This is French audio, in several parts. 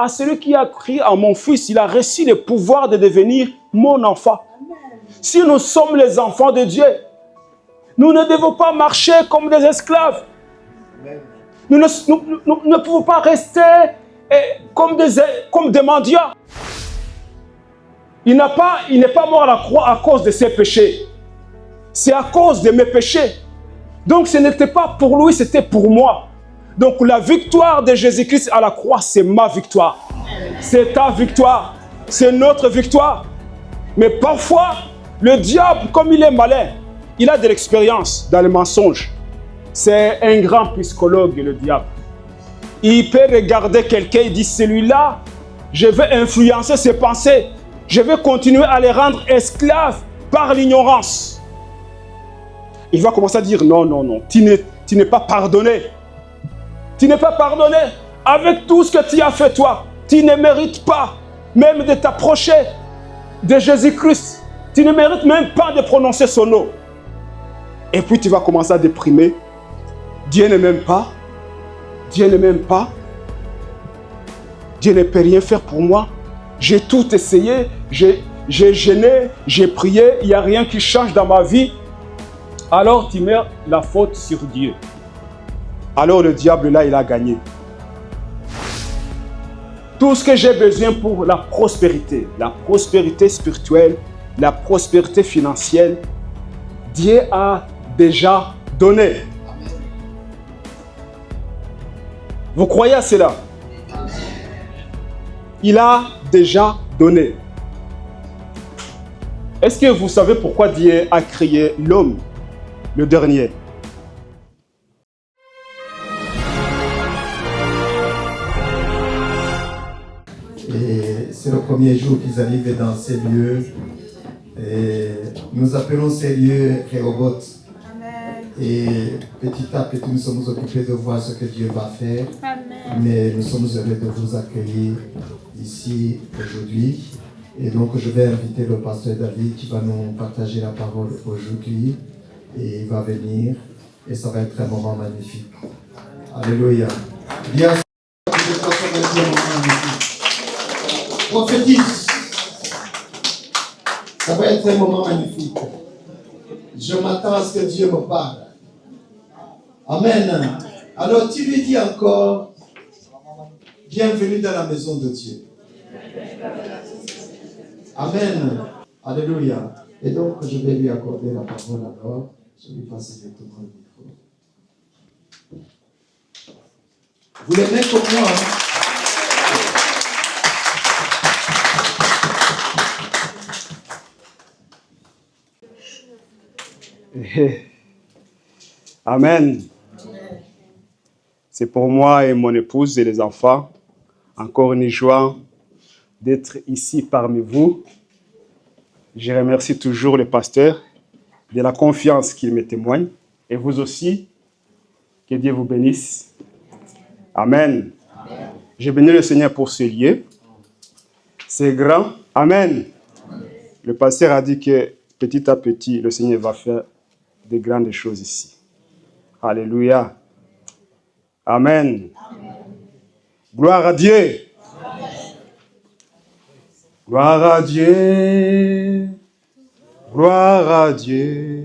à celui qui a crié à mon fils, il a reçu le pouvoir de devenir mon enfant. Si nous sommes les enfants de Dieu, nous ne devons pas marcher comme des esclaves. Nous ne pouvons pas rester comme des mendiants. Il n'est pas mort à la croix à cause de ses péchés. C'est à cause de mes péchés. Donc ce n'était pas pour lui, c'était pour moi. Donc la victoire de Jésus-Christ à la croix, c'est ma victoire. C'est ta victoire. C'est notre victoire. Mais parfois, le diable, comme il est malin, il a de l'expérience dans le mensonge. C'est un grand psychologue, le diable. Il peut regarder quelqu'un et dire, celui-là, je vais influencer ses pensées. Je vais continuer à les rendre esclaves par l'ignorance. Il va commencer à dire, non, non, non, tu n'es pas pardonné. Tu n'es pas pardonné. Avec tout ce que tu as fait, toi, tu ne mérites pas même de t'approcher de Jésus-Christ. Tu ne mérites même pas de prononcer son nom. Et puis tu vas commencer à déprimer. Dieu ne m'aime pas. Dieu ne m'aime pas. Dieu ne peut rien faire pour moi. J'ai tout essayé. J'ai jeûné, j'ai prié. Il n'y a rien qui change dans ma vie. Alors tu mets la faute sur Dieu. Alors le diable là, il a gagné. Tout ce que j'ai besoin pour la prospérité spirituelle, la prospérité financière, Dieu a déjà donné. Vous croyez à cela? Il a déjà donné. Est-ce que vous savez pourquoi Dieu a créé l'homme, le dernier? Et c'est le premier jour qu'ils arrivent dans ces lieux. Et nous appelons ces lieux Rehoboth. Et petit à petit, nous sommes occupés de voir ce que Dieu va faire. Amen. Mais nous sommes heureux de vous accueillir ici aujourd'hui. Et donc, je vais inviter le pasteur David qui va nous partager la parole aujourd'hui. Et il va venir. Et ça va être un moment magnifique. Alléluia. Bien sûr, ça va être un moment magnifique. Prophétise. Ça va être un moment magnifique. Je m'attends à ce que Dieu me parle. Amen. Alors tu lui dis encore, bienvenue dans la maison de Dieu. Amen. Alléluia. Et donc je vais lui accorder la parole alors. Je lui passe directement le micro. Vous l'aimez comme moi, hein? Amen. C'est pour moi et mon épouse et les enfants encore une joie d'être ici parmi vous. Je remercie toujours le pasteur de la confiance qu'il me témoigne. Et vous aussi, que Dieu vous bénisse. Amen. Amen. Je bénis le Seigneur pour ce lieu. C'est grand. Amen. Amen. Le pasteur a dit que petit à petit, le Seigneur va faire de grandes choses ici. Alléluia. Amen. Amen. Gloire à Dieu. Amen. Gloire à Dieu. Gloire à Dieu.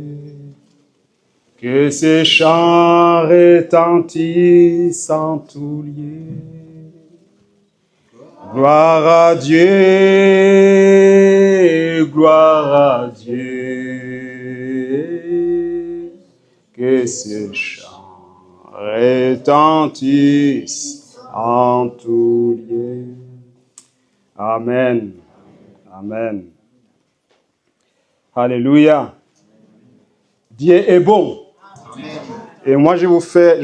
Que ces chants retentissent en tout lieu. Gloire à Dieu. Gloire à Dieu. Que ces chants retentissent en tout lieu. Amen. Amen. Alléluia. Dieu est bon. Et moi, je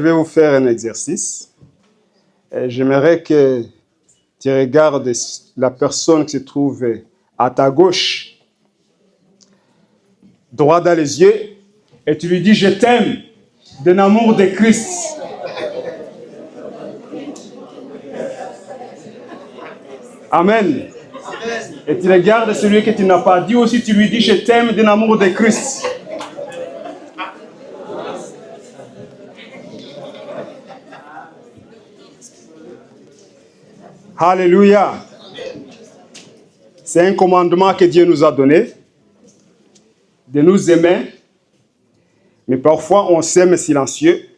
vais vous faire un exercice. J'aimerais que tu regardes la personne qui se trouve à ta gauche, droit dans les yeux, et tu lui dis « Je t'aime » d'un amour de Christ. Amen. Et tu regardes celui que tu n'as pas dit aussi, tu lui dis « Je t'aime » d'un amour de Christ. Alléluia. C'est un commandement que Dieu nous a donné, de nous aimer. Mais parfois, on s'aime silencieux.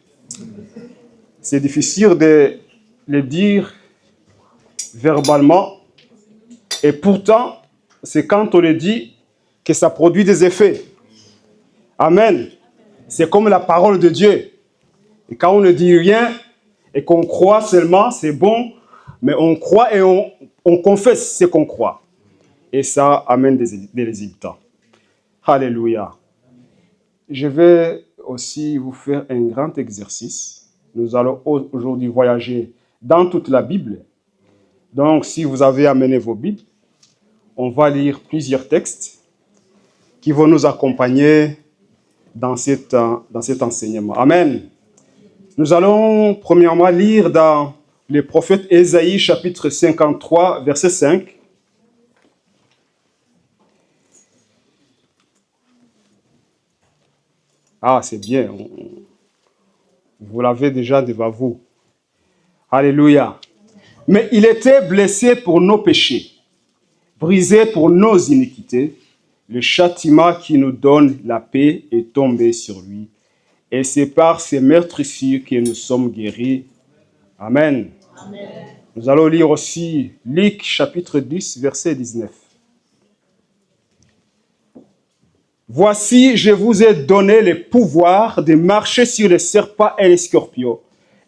C'est difficile de le dire verbalement. Et pourtant, c'est quand on le dit que ça produit des effets. Amen. C'est comme la parole de Dieu. Et quand on ne dit rien et qu'on croit seulement, c'est bon. Mais on croit et on confesse ce qu'on croit. Et ça amène des résultats. Alléluia. Je vais aussi vous faire un grand exercice. Nous allons aujourd'hui voyager dans toute la Bible. Donc, si vous avez amené vos Bibles, on va lire plusieurs textes qui vont nous accompagner dans cet enseignement. Amen. Nous allons premièrement lire dans le prophète Ésaïe, chapitre 53, verset 5. Ah, c'est bien. Vous l'avez déjà devant vous. Alléluia. Mais il était blessé pour nos péchés, brisé pour nos iniquités. Le châtiment qui nous donne la paix est tombé sur lui. Et c'est par ses meurtrissures que nous sommes guéris. Amen. Amen. Nous allons lire aussi Luc, chapitre 10, verset 19. Voici, je vous ai donné le pouvoir de marcher sur les serpents et les scorpions,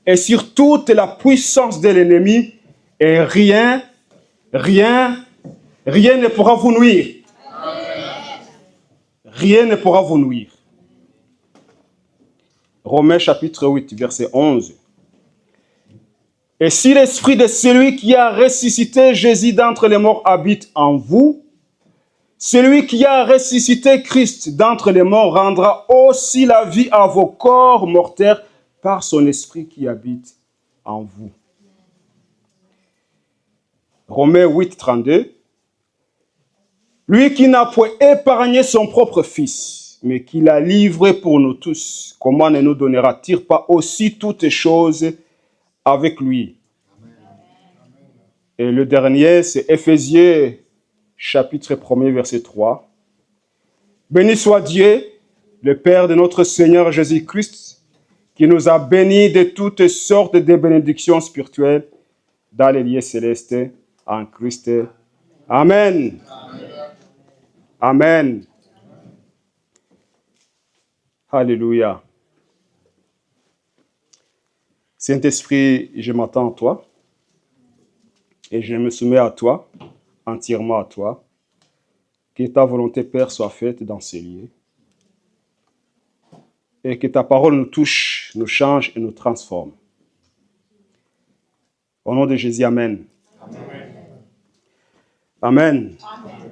et sur toute la puissance de l'ennemi, et rien ne pourra vous nuire. Rien ne pourra vous nuire. Romains chapitre 8, verset 11. Et si l'esprit de celui qui a ressuscité Jésus d'entre les morts habite en vous, celui qui a ressuscité Christ d'entre les morts rendra aussi la vie à vos corps mortels par son esprit qui habite en vous. Romains 8, 32. Lui qui n'a point épargné son propre fils, mais qui l'a livré pour nous tous, comment ne nous donnera-t-il pas aussi toutes choses avec lui? Et le dernier, c'est Éphésiens, chapitre 1er, verset 3. Béni soit Dieu, le Père de notre Seigneur Jésus-Christ, qui nous a bénis de toutes sortes de bénédictions spirituelles dans les lieux célestes en Christ. Amen. Amen. Alléluia. Saint-Esprit, je m'attends à toi et je me soumets à toi, entièrement à toi. Que ta volonté, Père, soit faite dans ces lieux et que ta parole nous touche, nous change et nous transforme. Au nom de Jésus, Amen. Amen. Amen. Amen.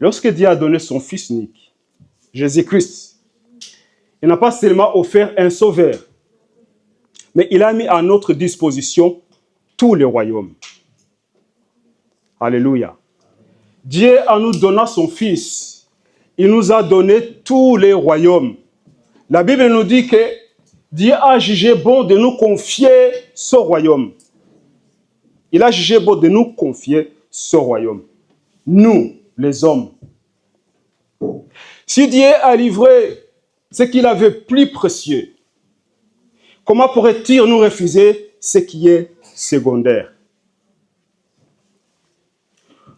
Lorsque Dieu a donné son Fils unique, Jésus-Christ, il n'a pas seulement offert un sauveur, mais il a mis à notre disposition tous les royaumes. Alléluia. Dieu, en nous donnant son Fils, il nous a donné tous les royaumes. La Bible nous dit que Dieu a jugé bon de nous confier ce royaume. Il a jugé bon de nous confier ce royaume. Nous, les hommes. Si Dieu a livré ce qu'il avait plus précieux, comment pourrait-il nous refuser ce qui est secondaire?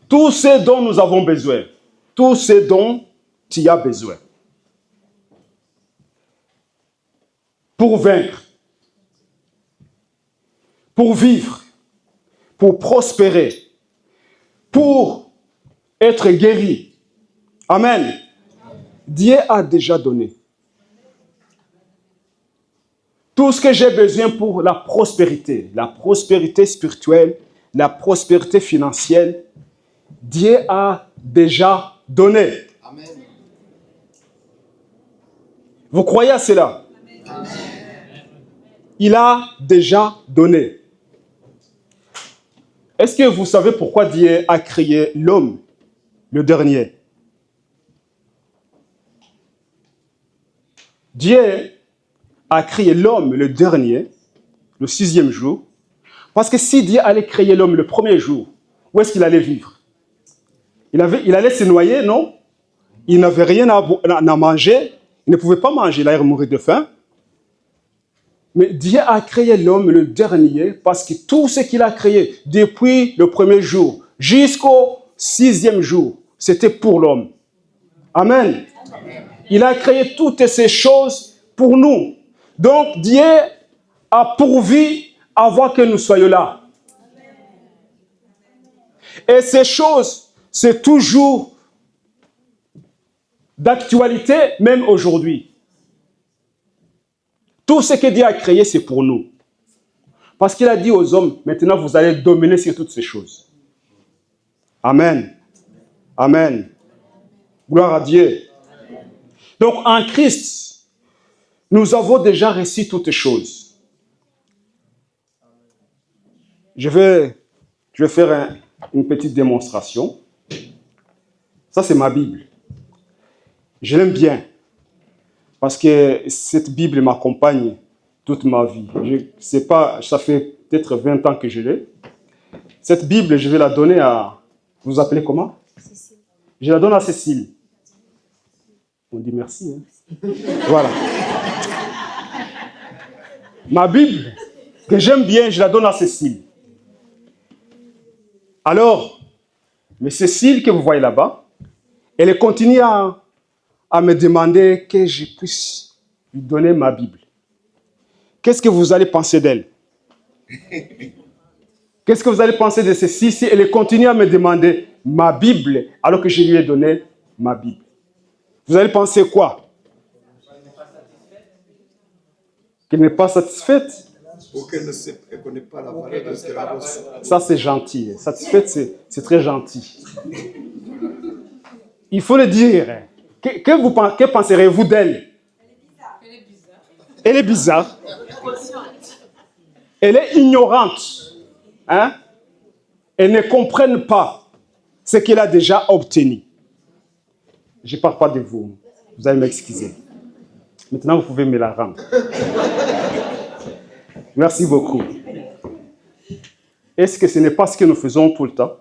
Tout ce dont nous avons besoin, tout ce dont tu as besoin pour vaincre, pour vivre, pour prospérer, pour être guéri. Amen. Dieu a déjà donné. Tout ce que j'ai besoin pour la prospérité spirituelle, la prospérité financière, Dieu a déjà donné. Amen. Vous croyez à cela? Amen. Il a déjà donné. Est-ce que vous savez pourquoi Dieu a créé l'homme, le dernier? Dieu a créé l'homme, le dernier, le 6e jour, Parce que si Dieu allait créer l'homme le premier jour, où est-ce qu'il allait vivre? Il allait se noyer, non? Il n'avait rien à manger. Il ne pouvait pas manger, il allait mourir de faim. Mais Dieu a créé l'homme le dernier parce que tout ce qu'il a créé depuis le premier jour jusqu'au 6e jour, c'était pour l'homme. Amen. Il a créé toutes ces choses pour nous. Donc Dieu a pourvu avant que nous soyons là. Et ces choses, c'est toujours d'actualité, même aujourd'hui. Tout ce que Dieu a créé, c'est pour nous. Parce qu'il a dit aux hommes, maintenant vous allez dominer sur toutes ces choses. Amen. Amen. Gloire à Dieu. Donc en Christ, nous avons déjà reçu toutes choses. Je vais faire une petite démonstration. Ça, c'est ma Bible. Je l'aime bien. Parce que cette Bible m'accompagne toute ma vie. Je sais pas, ça fait peut-être 20 ans que je l'ai. Cette Bible, je vais la donner à... Vous vous appelez comment? Cécile. Je la donne à Cécile. On dit merci. Hein? Voilà. Ma Bible, que j'aime bien, je la donne à Cécile. Alors, mais Cécile, que vous voyez là-bas, elle continue à me demander que je puisse lui donner ma Bible. Qu'est-ce que vous allez penser d'elle? Qu'est-ce que vous allez penser de Cécile si elle continue à me demander ma Bible alors que je lui ai donné ma Bible? Vous allez penser quoi? Qu'elle n'est pas satisfaite? Ou qu'elle ne connaît pas la valeur de ce qu'elle a reçu. Ça, c'est gentil. Satisfaite, c'est très gentil. Il faut le dire. Que penserez-vous d'elle? Elle est bizarre. Elle est ignorante. Hein? Elle ne comprend pas ce qu'elle a déjà obtenu. Je ne parle pas de vous. Vous allez m'excuser. Maintenant, vous pouvez me la rendre. Merci beaucoup. Est-ce que ce n'est pas ce que nous faisons tout le temps?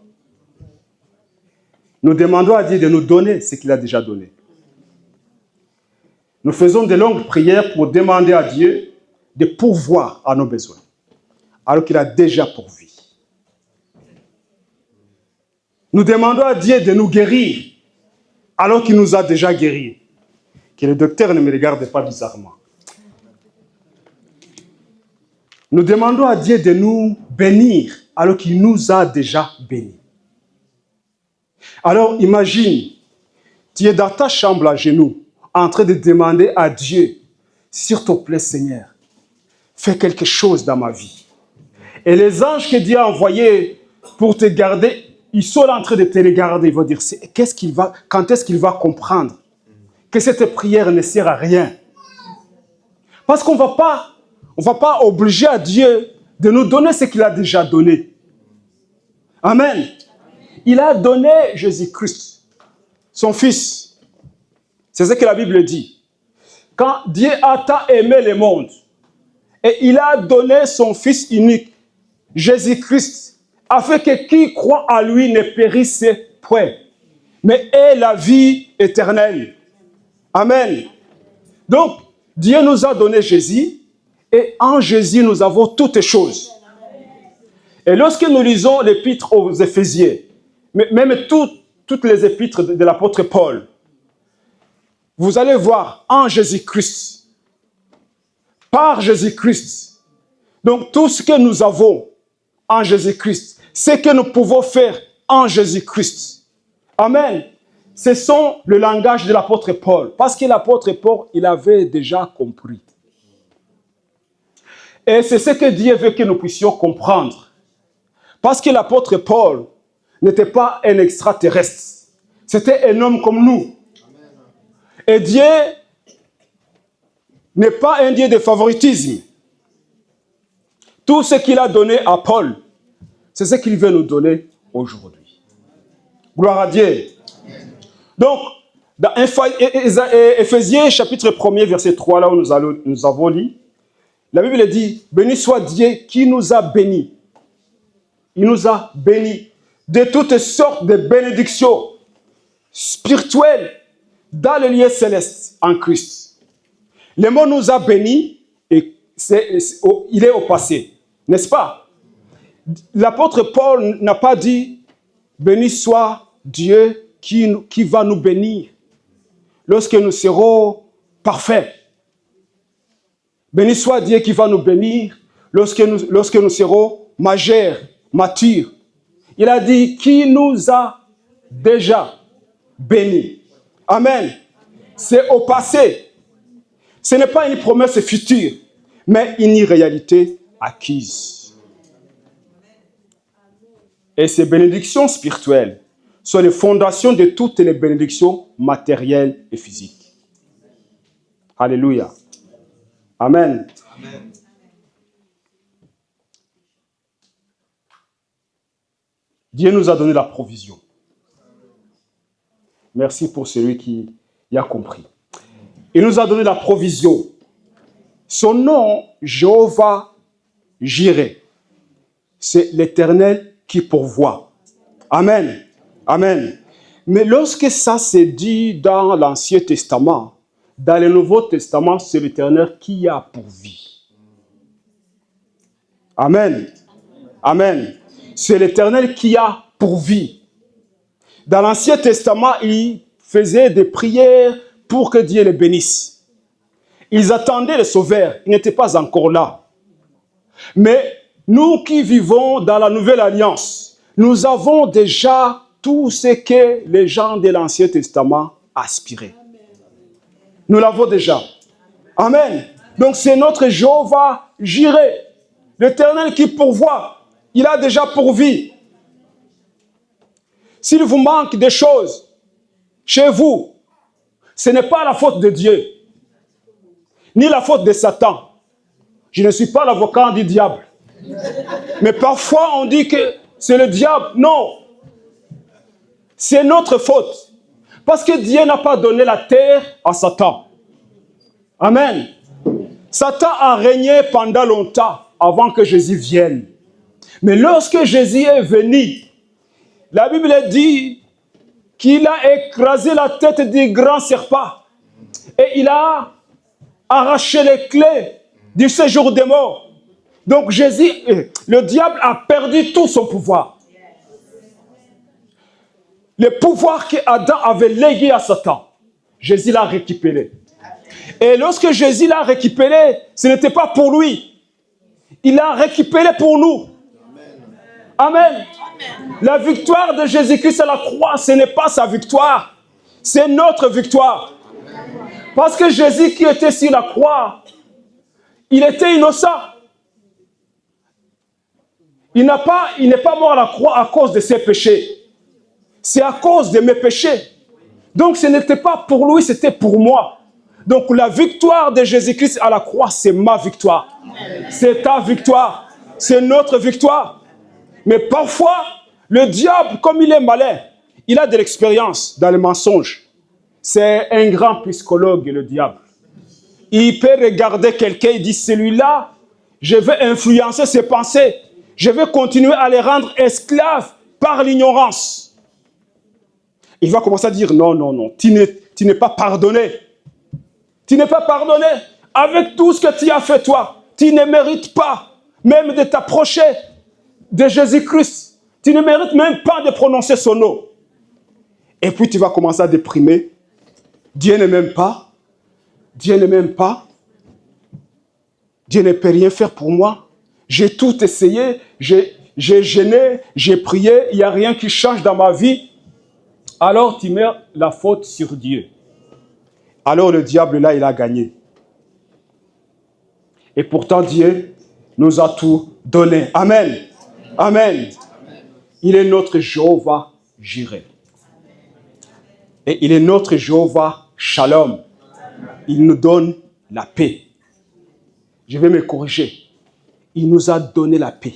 Nous demandons à Dieu de nous donner ce qu'il a déjà donné. Nous faisons de longues prières pour demander à Dieu de pourvoir à nos besoins, alors qu'il a déjà pourvu. Nous demandons à Dieu de nous guérir, alors qu'il nous a déjà guéris. Que le docteur ne me regarde pas bizarrement. Nous demandons à Dieu de nous bénir, alors qu'il nous a déjà bénis. Alors imagine, tu es dans ta chambre à genoux, en train de demander à Dieu, s'il te plaît Seigneur, fais quelque chose dans ma vie. Et les anges que Dieu a envoyés pour te garder, ils sont en train de te regarder, ils vont dire, quand est-ce qu'il va comprendre que cette prière ne sert à rien? Parce qu'on ne va pas obliger à Dieu de nous donner ce qu'il a déjà donné. Amen. Il a donné Jésus-Christ, son Fils. C'est ce que la Bible dit. Quand Dieu a tant aimé le monde, et il a donné son Fils unique, Jésus-Christ, afin que qui croit à lui ne périsse point, mais ait la vie éternelle. Amen. Donc, Dieu nous a donné Jésus, et en Jésus, nous avons toutes choses. Et lorsque nous lisons l'épître aux Éphésiens, même toutes les épîtres de l'apôtre Paul, vous allez voir en Jésus-Christ, par Jésus-Christ. Donc tout ce que nous avons en Jésus-Christ, ce que nous pouvons faire en Jésus-Christ. Amen. Ce sont le langage de l'apôtre Paul. Parce que l'apôtre Paul, il avait déjà compris. Et c'est ce que Dieu veut que nous puissions comprendre. Parce que l'apôtre Paul n'était pas un extraterrestre. C'était un homme comme nous. Et Dieu n'est pas un Dieu de favoritisme. Tout ce qu'il a donné à Paul, c'est ce qu'il veut nous donner aujourd'hui. Gloire à Dieu. Donc, dans Éphésiens chapitre 1er, verset 3, là où nous avons lu, la Bible dit, béni soit Dieu qui nous a bénis Il nous a bénis de toutes sortes de bénédictions spirituelles dans le lieu céleste en Christ. Le mot nous a bénis et il est au passé, n'est-ce pas? L'apôtre Paul n'a pas dit « Béni soit Dieu qui va nous bénir lorsque nous serons parfaits. Béni soit Dieu qui va nous bénir lorsque nous serons majeurs, matures. » Il a dit « Qui nous a déjà bénis. » Amen. C'est au passé. Ce n'est pas une promesse future, mais une réalité acquise. Et ces bénédictions spirituelles sont les fondations de toutes les bénédictions matérielles et physiques. Alléluia. Amen. Amen. Dieu nous a donné la provision. Merci pour celui qui y a compris. Il nous a donné la provision. Son nom, Jéhovah Jireh, c'est l'Éternel qui pourvoit. Amen. Amen. Mais lorsque ça s'est dit dans l'Ancien Testament, dans le Nouveau Testament, c'est l'Éternel qui a pourvu. Amen. Amen. C'est l'Éternel qui a pourvu. Dans l'Ancien Testament, il faisait des prières pour que Dieu les bénisse. Ils attendaient le Sauveur, il n'était pas encore là. Mais nous qui vivons dans la Nouvelle Alliance, nous avons déjà tout ce que les gens de l'Ancien Testament aspiraient. Nous l'avons déjà. Amen. Donc c'est notre Jéhovah Jireh, l'Éternel qui pourvoit. Il a déjà pourvu. S'il vous manque des choses chez vous, ce n'est pas la faute de Dieu, ni la faute de Satan. Je ne suis pas l'avocat du diable. Mais parfois on dit que c'est le diable. Non. C'est notre faute. Parce que Dieu n'a pas donné la terre à Satan. Amen. Satan a régné pendant longtemps avant que Jésus vienne. Mais lorsque Jésus est venu, la Bible dit qu'il a écrasé la tête du grand serpent et il a arraché les clés du séjour des morts. Donc Jésus, le diable a perdu tout son pouvoir. Le pouvoir qu'Adam avait légué à Satan, Jésus l'a récupéré. Et lorsque Jésus l'a récupéré, ce n'était pas pour lui. Il l'a récupéré pour nous. Amen. La victoire de Jésus-Christ à la croix, ce n'est pas sa victoire. C'est notre victoire. Parce que Jésus qui était sur la croix, il était innocent. Il n'est pas mort à la croix à cause de ses péchés. C'est à cause de mes péchés. Donc ce n'était pas pour lui, c'était pour moi. Donc la victoire de Jésus-Christ à la croix, c'est ma victoire. C'est ta victoire. C'est notre victoire. Mais parfois, le diable, comme il est malin, il a de l'expérience dans le mensonge. C'est un grand psychologue, le diable. Il peut regarder quelqu'un et dire, celui-là, je vais influencer ses pensées. Je vais continuer à les rendre esclaves par l'ignorance. Il va commencer à dire, non, non, non, tu n'es pas pardonné. Tu n'es pas pardonné. Avec tout ce que tu as fait, toi, tu ne mérites pas même de t'approcher de Jésus-Christ. Tu ne mérites même pas de prononcer son nom. Et puis tu vas commencer à déprimer. Dieu ne m'aime pas. Dieu ne m'aime pas. Dieu ne peut rien faire pour moi. J'ai tout essayé. J'ai jeûné, j'ai prié. Il n'y a rien qui change dans ma vie. Alors tu mets la faute sur Dieu. Alors le diable là, il a gagné. Et pourtant Dieu nous a tout donné. Amen. Amen. Il est notre Jéhovah Jireh. Et il est notre Jéhovah Shalom. Il nous donne la paix. Je vais me corriger. Il nous a donné la paix.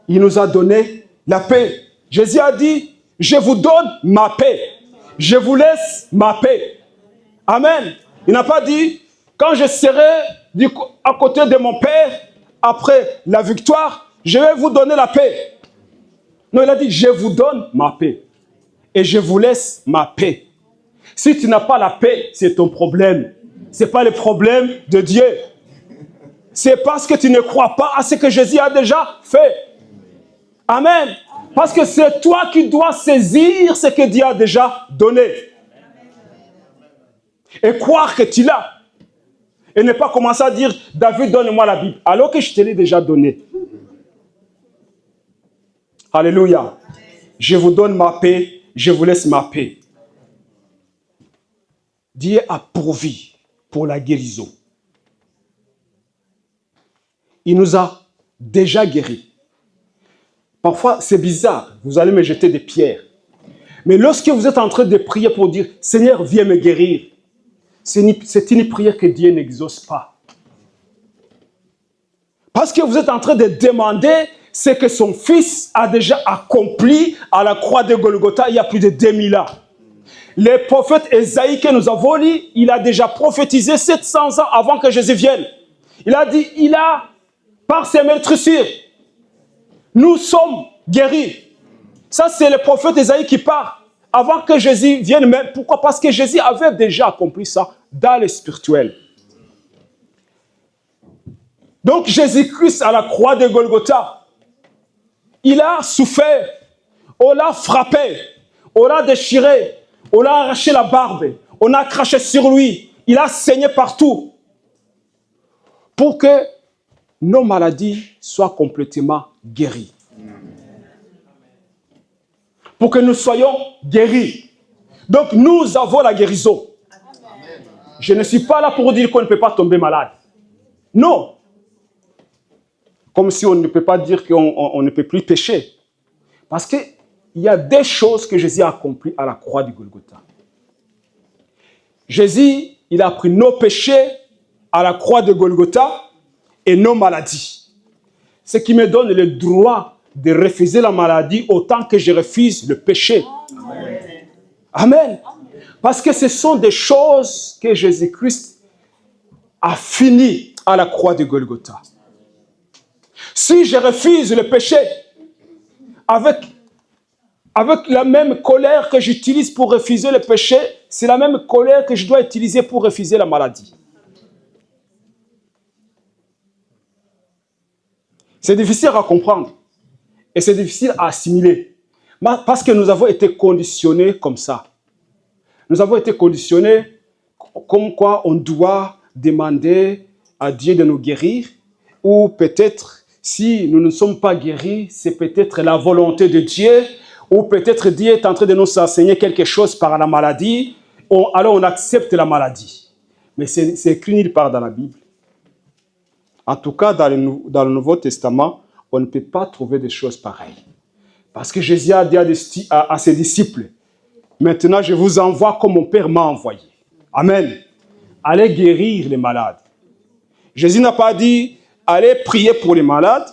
Il nous a donné la paix. Jésus a dit, je vous donne ma paix. Je vous laisse ma paix. Amen. Il n'a pas dit, quand je serai à côté de mon Père, après la victoire, Je vais vous donner la paix. Non, il a dit, je vous donne ma paix. Et je vous laisse ma paix. Si tu n'as pas la paix, c'est ton problème. Ce n'est pas le problème de Dieu. C'est parce que tu ne crois pas à ce que Jésus a déjà fait. Amen. Parce que c'est toi qui dois saisir ce que Dieu a déjà donné. Et croire que tu l'as. Et ne pas commencer à dire, David, donne-moi la Bible. Alors que je te l'ai déjà donné. Alléluia. Je vous donne ma paix, je vous laisse ma paix. Dieu a pourvu pour la guérison. Il nous a déjà guéris. Parfois, c'est bizarre. Vous allez me jeter des pierres. Mais lorsque vous êtes en train de prier pour dire, Seigneur, viens me guérir, c'est une prière que Dieu n'exauce pas. Parce que vous êtes en train de demander ce que son fils a déjà accompli à la croix de Golgotha il y a plus de 2000 ans. Le prophète Ésaïe que nous avons lu, il a déjà prophétisé 700 ans avant que Jésus vienne. Il a dit, par ses meurtrissures, nous sommes guéris. Ça, c'est le prophète Ésaïe qui parle. Avant que Jésus vienne même. Pourquoi? Parce que Jésus avait déjà accompli ça dans le spirituel. Donc, Jésus-Christ à la croix de Golgotha, il a souffert, on l'a frappé, on l'a déchiré, on l'a arraché la barbe, on a craché sur lui, il a saigné partout. Pour que nos maladies soient complètement guéries. Pour que nous soyons guéris. Donc nous avons la guérison. Je ne suis pas là pour dire qu'on ne peut pas tomber malade. Non. Comme si on ne peut pas dire qu'on ne peut plus pécher. Parce qu'il y a des choses que Jésus a accomplies à la croix du Golgotha. Jésus, il a pris nos péchés à la croix de Golgotha et nos maladies. Ce qui me donne le droit de refuser la maladie autant que je refuse le péché. Amen. Amen. Parce que ce sont des choses que Jésus-Christ a fini à la croix de Golgotha. Si je refuse le péché avec la même colère que j'utilise pour refuser le péché, c'est la même colère que je dois utiliser pour refuser la maladie. C'est difficile à comprendre. Et c'est difficile à assimiler. Parce que nous avons été conditionnés comme ça. Nous avons été conditionnés comme quoi on doit demander à Dieu de nous guérir. Ou peut-être, si nous ne sommes pas guéris, c'est peut-être la volonté de Dieu. Ou peut-être Dieu est en train de nous enseigner quelque chose par la maladie. Alors on accepte la maladie. Mais c'est écrit nulle part dans la Bible. En tout cas, dans le Nouveau Testament, on ne peut pas trouver des choses pareilles. Parce que Jésus a dit à ses disciples, maintenant je vous envoie comme mon Père m'a envoyé. Amen. Allez guérir les malades. Jésus n'a pas dit, allez prier pour les malades,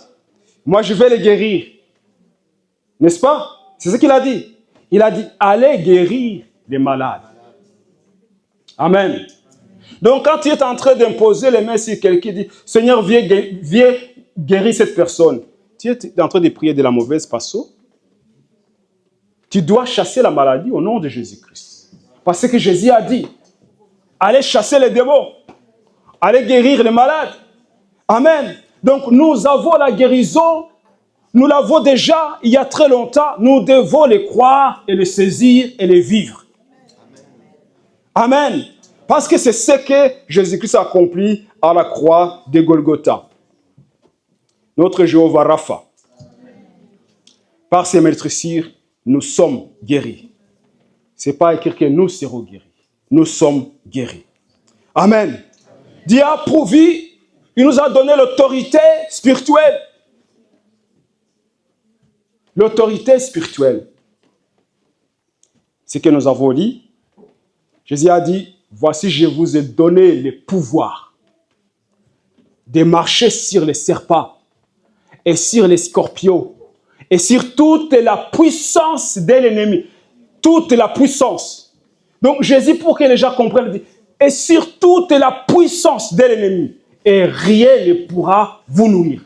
moi je vais les guérir. N'est-ce pas? C'est ce qu'il a dit. Il a dit, allez guérir les malades. Amen. Donc quand tu es en train d'imposer les mains sur quelqu'un qui dit, Seigneur, viens guérir cette personne. Tu es en train de prier de la mauvaise façon. Tu dois chasser la maladie au nom de Jésus-Christ. Parce que Jésus a dit, allez chasser les démons. Allez guérir les malades. Amen. Donc nous avons la guérison. Nous l'avons déjà il y a très longtemps. Nous devons les croire et les saisir et les vivre. Amen. Parce que c'est ce que Jésus-Christ a accompli à la croix de Golgotha. Notre Jéhovah Rapha. Par ses meurtrissures, nous sommes guéris. Ce n'est pas écrit que nous serons guéris. Nous sommes guéris. Amen. Dieu a pourvu, il nous a donné l'autorité spirituelle. L'autorité spirituelle. Ce que nous avons dit, Jésus a dit, voici je vous ai donné le pouvoir de marcher sur les serpents et sur les scorpions et sur toute la puissance de l'ennemi. Toute la puissance. Donc Jésus, pour que les gens comprennent, dit, et sur toute la puissance de l'ennemi, et rien ne pourra vous nuire.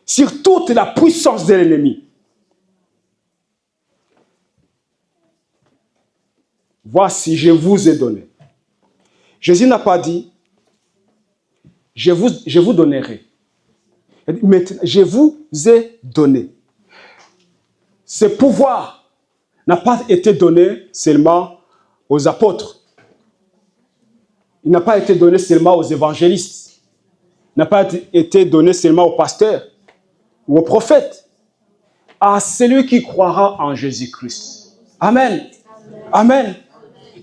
sur toute la puissance de l'ennemi. Voici, je vous ai donné. Jésus n'a pas dit, je vous donnerai. Maintenant, je vous ai donné. Ce pouvoir n'a pas été donné seulement aux apôtres. Il n'a pas été donné seulement aux évangélistes. Il n'a pas été donné seulement aux pasteurs ou aux prophètes. À celui qui croira en Jésus-Christ. Amen. Amen.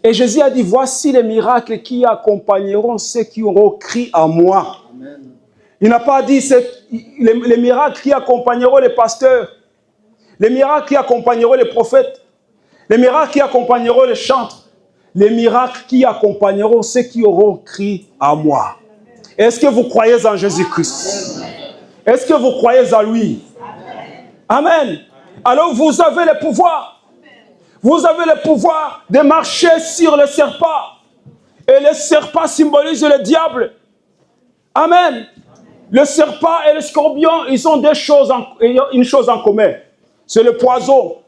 Et Jésus a dit, voici les miracles qui accompagneront ceux qui auront cru en moi. Amen. Il n'a pas dit les miracles qui accompagneront les pasteurs, les miracles qui accompagneront les prophètes, les miracles qui accompagneront les chantres, les miracles qui accompagneront ceux qui auront cru en moi. Est-ce que vous croyez en Jésus-Christ? Est-ce que vous croyez en lui? Amen. Alors vous avez le pouvoir. Vous avez le pouvoir de marcher sur le serpent. Et le serpent symbolise le diable. Amen. Le serpent et le scorpion, ils ont une chose en commun. C'est le poison.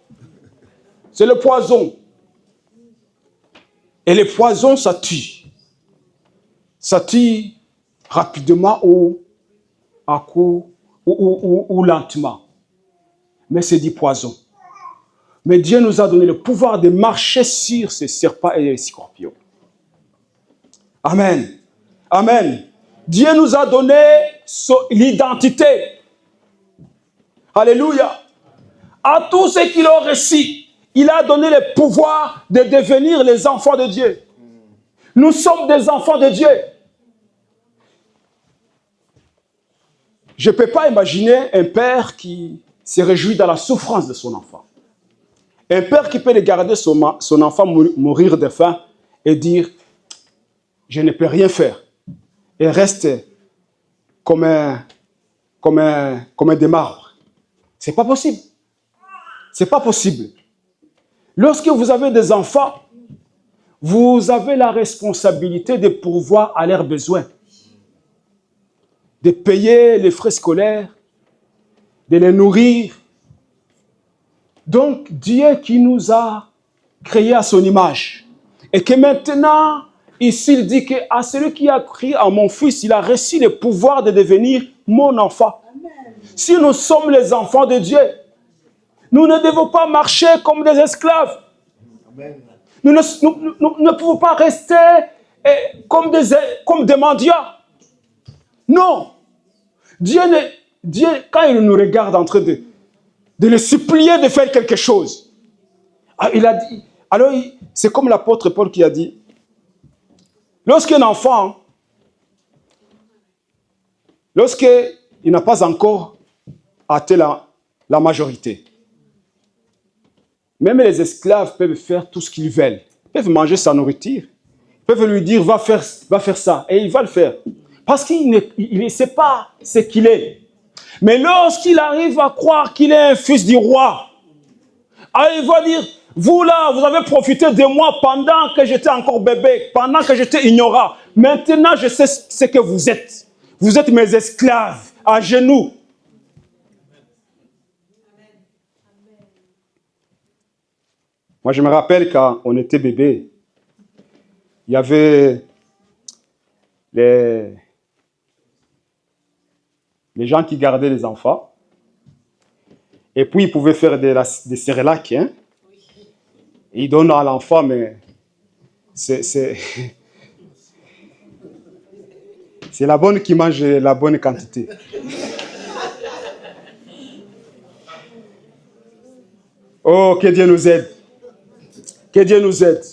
C'est le poison. Et le poison, ça tue. Ça tue rapidement ou à coup ou lentement. Mais c'est du poison. Mais Dieu nous a donné le pouvoir de marcher sur ces serpents et les scorpions. Amen. Amen. Dieu nous a donné l'identité. Alléluia. À tous ceux qui l'ont reçu, il a donné le pouvoir de devenir les enfants de Dieu. Nous sommes des enfants de Dieu. Je ne peux pas imaginer un père qui se réjouit dans la souffrance de son enfant. Un père qui peut regarder son enfant mourir de faim et dire « Je ne peux rien faire » et reste comme un démarre. Ce n'est pas possible. Ce n'est pas possible. Lorsque vous avez des enfants, vous avez la responsabilité de pourvoir à leurs besoins, de payer les frais scolaires, de les nourrir. Donc, Dieu qui nous a créés à son image, et que maintenant, ici, il dit qu'à celui qui a cru en mon fils, il a reçu le pouvoir de devenir mon enfant. Amen. Si nous sommes les enfants de Dieu, nous ne devons pas marcher comme des esclaves. Amen. Nous ne pouvons pas rester comme des mendiants. Non. Dieu, quand il nous regarde en train de le supplier de faire quelque chose, il a dit, alors c'est comme l'apôtre Paul qui a dit, lorsqu'un enfant, lorsqu'il n'a pas encore atteint la majorité, même les esclaves peuvent faire tout ce qu'ils veulent. Ils peuvent manger sa nourriture. Ils peuvent lui dire, va faire ça. Et il va le faire. Parce qu'il ne sait pas ce qu'il est. Mais lorsqu'il arrive à croire qu'il est un fils du roi, alors il va dire, vous là, vous avez profité de moi pendant que j'étais encore bébé, pendant que j'étais ignorant. Maintenant, je sais ce que vous êtes. Vous êtes mes esclaves, à genoux. Moi, je me rappelle quand on était bébé, il y avait les gens qui gardaient les enfants. Et puis, ils pouvaient faire des cérélacs. Hein? Ils donnent à l'enfant, mais c'est la bonne qui mange la bonne quantité. Oh, que Dieu nous aide. Que Dieu nous aide.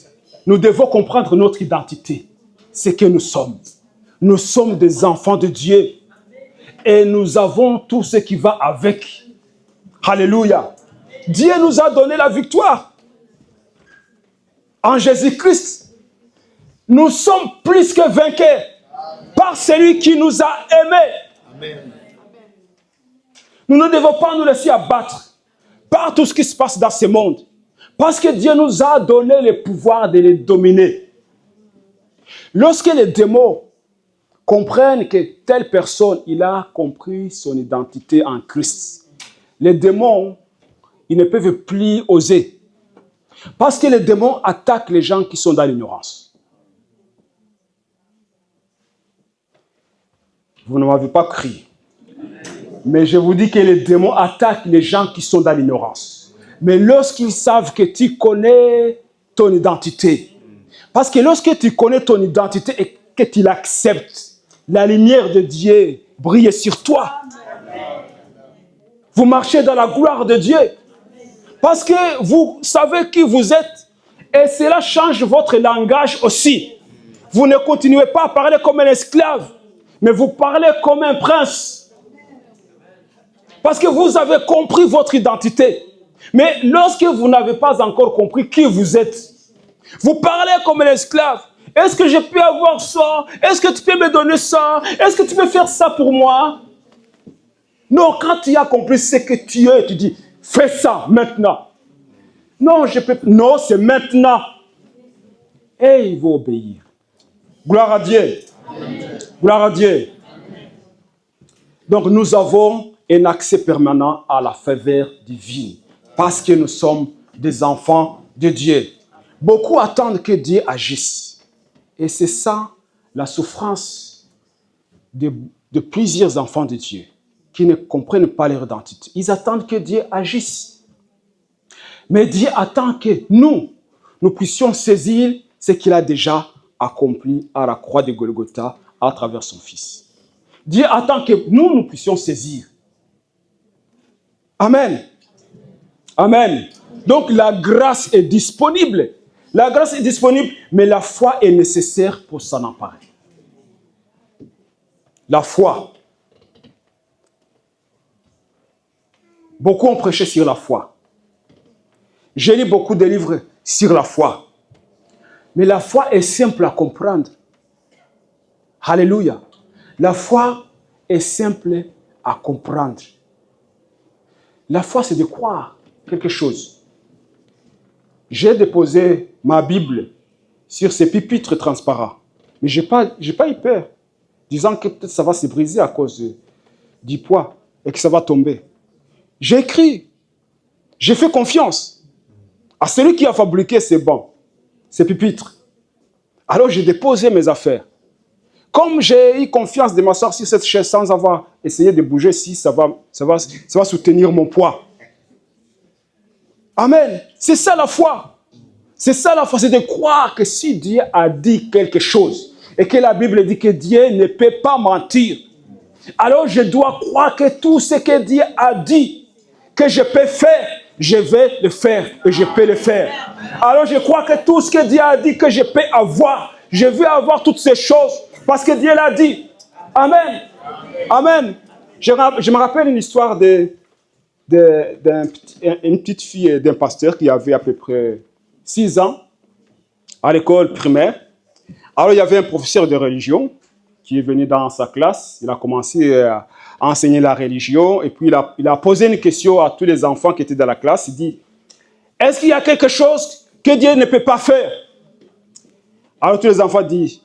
Nous devons comprendre notre identité. C'est que nous sommes. Nous sommes des enfants de Dieu. Et nous avons tout ce qui va avec. Alléluia. Dieu nous a donné la victoire. En Jésus-Christ, nous sommes plus que vainqueurs par celui qui nous a aimés. Amen. Nous ne devons pas nous laisser abattre par tout ce qui se passe dans ce monde. Parce que Dieu nous a donné le pouvoir de les dominer. Lorsque les démons comprennent que telle personne, il a compris son identité en Christ. Les démons, ils ne peuvent plus oser. Parce que les démons attaquent les gens qui sont dans l'ignorance. Vous ne m'avez pas crié. Mais je vous dis que les démons attaquent les gens qui sont dans l'ignorance. Mais lorsqu'ils savent que tu connais ton identité, parce que lorsque tu connais ton identité et que tu l'acceptes, la lumière de Dieu brille sur toi. Vous marchez dans la gloire de Dieu. Parce que vous savez qui vous êtes. Et cela change votre langage aussi. Vous ne continuez pas à parler comme un esclave, mais vous parlez comme un prince. Parce que vous avez compris votre identité. Mais lorsque vous n'avez pas encore compris qui vous êtes, vous parlez comme un esclave. Est-ce que je peux avoir ça? Est-ce que tu peux me donner ça? Est-ce que tu peux faire ça pour moi? Non, quand tu as compris ce que tu es, tu dis, fais ça maintenant. Non, je peux. Non, c'est maintenant. Et il va obéir. Gloire à Dieu. Gloire à Dieu. Donc nous avons un accès permanent à la faveur divine. Parce que nous sommes des enfants de Dieu. Beaucoup attendent que Dieu agisse. Et c'est ça, la souffrance de plusieurs enfants de Dieu qui ne comprennent pas leur identité. Ils attendent que Dieu agisse. Mais Dieu attend que nous puissions saisir ce qu'il a déjà accompli à la croix de Golgotha à travers son Fils. Dieu attend que nous puissions saisir. Amen. Amen. Donc la grâce est disponible. La grâce est disponible, mais la foi est nécessaire pour s'en emparer. La foi. Beaucoup ont prêché sur la foi. J'ai lu beaucoup de livres sur la foi. Mais la foi est simple à comprendre. Alléluia. La foi est simple à comprendre. La foi, c'est de croire quelque chose. J'ai déposé ma Bible sur ces pupitres transparents. Mais je n'ai pas eu peur, disant que peut-être ça va se briser à cause du poids et que ça va tomber. J'ai écrit, j'ai fait confiance à celui qui a fabriqué ces bancs, ces pupitres. Alors j'ai déposé mes affaires. Comme j'ai eu confiance de m'asseoir sur cette chaise sans avoir essayé de bouger, si ça va soutenir mon poids. Amen. C'est ça la foi. C'est ça la foi, c'est de croire que si Dieu a dit quelque chose et que la Bible dit que Dieu ne peut pas mentir, alors je dois croire que tout ce que Dieu a dit que je peux faire, je vais le faire et je peux le faire. Alors je crois que tout ce que Dieu a dit que je peux avoir, je vais avoir toutes ces choses parce que Dieu l'a dit. Amen. Amen. Je me rappelle une histoire d'une petite fille d'un pasteur qui avait à peu près 6 ans à l'école primaire. Alors il y avait un professeur de religion qui est venu dans sa classe. Il a commencé à enseigner la religion et puis il a posé une question à tous les enfants qui étaient dans la classe. Il dit, est-ce qu'il y a quelque chose que Dieu ne peut pas faire? Alors tous les enfants disent,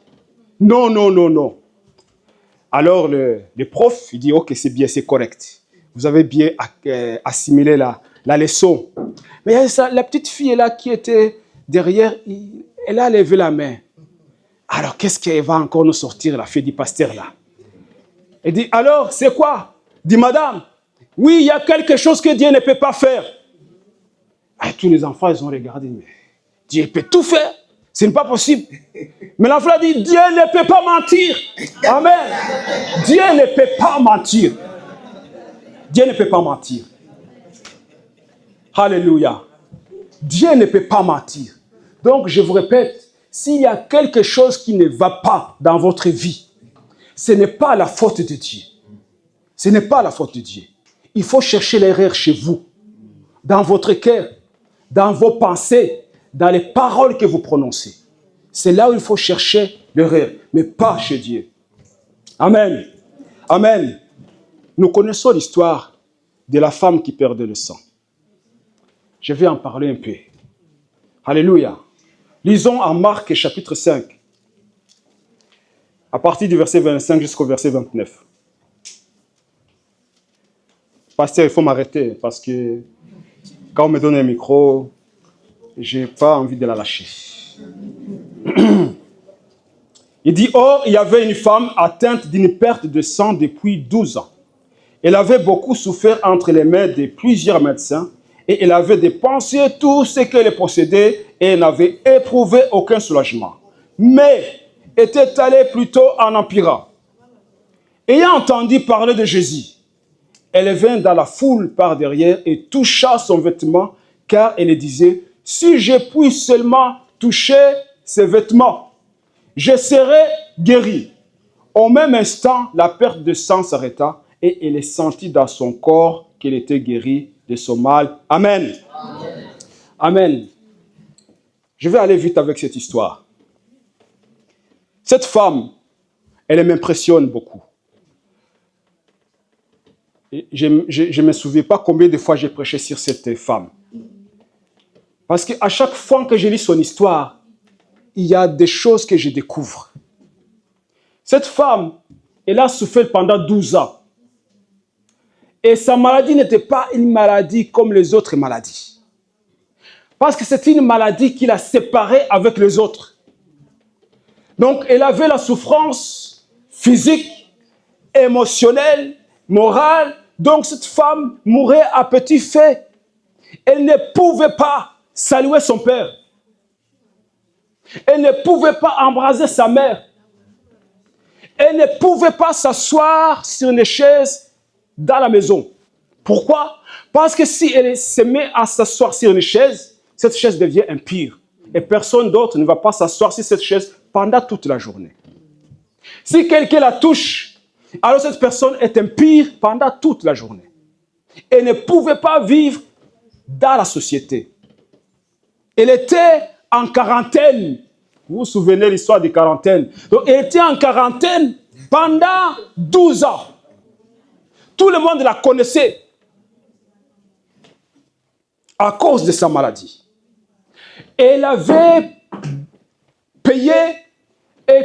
non, non, non, non. Alors le prof, il dit, ok, c'est bien, c'est correct. Vous avez bien assimilé la leçon. Mais la petite fille là qui était derrière, elle a levé la main. Alors qu'est-ce qu'elle va encore nous sortir, la fille du pasteur là? Elle dit, alors c'est quoi? Dit, madame, oui, il y a quelque chose que Dieu ne peut pas faire. Et tous les enfants, ils ont regardé, mais Dieu peut tout faire. Ce n'est pas possible. Mais l'enfant a dit, Dieu ne peut pas mentir. Amen. Dieu ne peut pas mentir. Dieu ne peut pas mentir. Alléluia. Dieu ne peut pas mentir. Donc, je vous répète, s'il y a quelque chose qui ne va pas dans votre vie, ce n'est pas la faute de Dieu. Ce n'est pas la faute de Dieu. Il faut chercher l'erreur chez vous, dans votre cœur, dans vos pensées, dans les paroles que vous prononcez. C'est là où il faut chercher l'erreur, mais pas chez Dieu. Amen. Amen. Nous connaissons l'histoire de la femme qui perdait le sang. Je vais en parler un peu. Alléluia. Lisons en Marc chapitre 5. à partir du verset 25 jusqu'au verset 29. Pasteur, il faut m'arrêter parce que quand on me donne un micro, je n'ai pas envie de la lâcher. Il dit, or, il y avait une femme atteinte d'une perte de sang depuis 12 ans. Elle avait beaucoup souffert entre les mains de plusieurs médecins et elle avait dépensé tout ce qu'elle possédait et elle n'avait éprouvé aucun soulagement. Mais était allée plutôt en empirant. Ayant entendu parler de Jésus, elle vint dans la foule par derrière et toucha son vêtement, car elle disait, si je puis seulement toucher ses vêtements, je serai guérie. Au même instant, la perte de sang s'arrêta et elle sentit dans son corps qu'elle était guérie de son mal. Amen. Amen. Amen. Je vais aller vite avec cette histoire. Cette femme, elle m'impressionne beaucoup. Je ne me souviens pas combien de fois j'ai prêché sur cette femme. Parce qu'à chaque fois que je lis son histoire, il y a des choses que je découvre. Cette femme, elle a souffert pendant 12 ans. Et sa maladie n'était pas une maladie comme les autres maladies. Parce que c'est une maladie qui l'a séparée avec les autres. Donc, elle avait la souffrance physique, émotionnelle, morale. Donc, cette femme mourait à petit feu. Elle ne pouvait pas saluer son père. Elle ne pouvait pas embrasser sa mère. Elle ne pouvait pas s'asseoir sur une chaise dans la maison. Pourquoi? Parce que si elle se met à s'asseoir sur une chaise, cette chaise devient impure. Et personne d'autre ne va pas s'asseoir sur cette chaise pendant toute la journée. Si quelqu'un la touche, alors cette personne est impure pendant toute la journée. Elle ne pouvait pas vivre dans la société. Elle était en quarantaine. Vous vous souvenez de l'histoire de quarantaine? Donc, elle était en quarantaine pendant 12 ans. Tout le monde la connaissait à cause de sa maladie. Elle avait payé et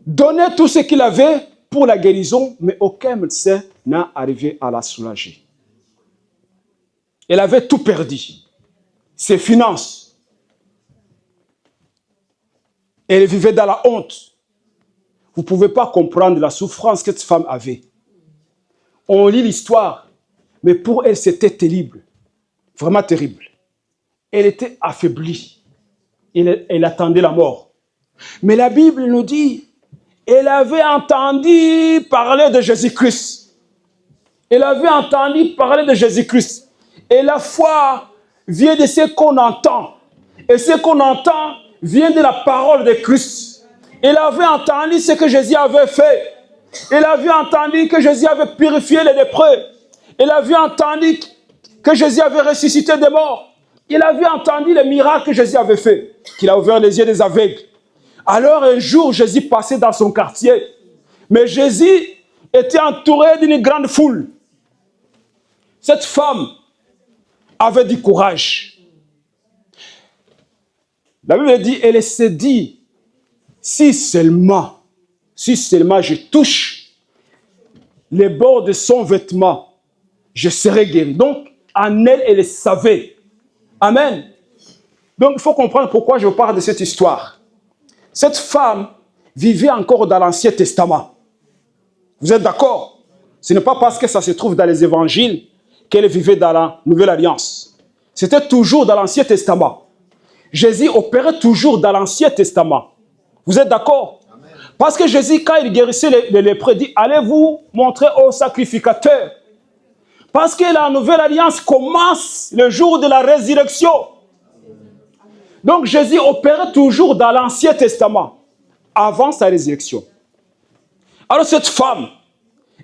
donné tout ce qu'il avait pour la guérison, mais aucun médecin n'a arrivé à la soulager. Elle avait tout perdu. Ses finances. Elle vivait dans la honte. Vous ne pouvez pas comprendre la souffrance que cette femme avait. On lit l'histoire, mais pour elle, c'était terrible. Vraiment terrible. Elle était affaiblie. Elle attendait la mort. Mais la Bible nous dit, elle avait entendu parler de Jésus-Christ. Elle avait entendu parler de Jésus-Christ. Et la foi vient de ce qu'on entend. Et ce qu'on entend vient de la parole de Christ. Elle avait entendu ce que Jésus avait fait. Elle avait entendu que Jésus avait purifié les lépreux. Elle avait entendu que Jésus avait ressuscité des morts. Elle avait entendu les miracles que Jésus avait fait, qu'il a ouvert les yeux des aveugles. Alors un jour, Jésus passait dans son quartier. Mais Jésus était entouré d'une grande foule. Cette femme avait du courage. La Bible dit, elle s'est dit, si seulement je touche les bords de son vêtement, je serai guéri. Donc, en elle, elle le savait. Amen. Donc, il faut comprendre pourquoi je vous parle de cette histoire. Cette femme vivait encore dans l'Ancien Testament. Vous êtes d'accord? Ce n'est pas parce que ça se trouve dans les évangiles qu'elle vivait dans la Nouvelle Alliance. C'était toujours dans l'Ancien Testament. Jésus opérait toujours dans l'Ancien Testament. Vous êtes d'accord? Parce que Jésus, quand il guérissait les lépreux, dit, allez vous montrer au sacrificateur. Parce que la Nouvelle Alliance commence le jour de la résurrection. Donc Jésus opérait toujours dans l'Ancien Testament, avant sa résurrection. Alors cette femme,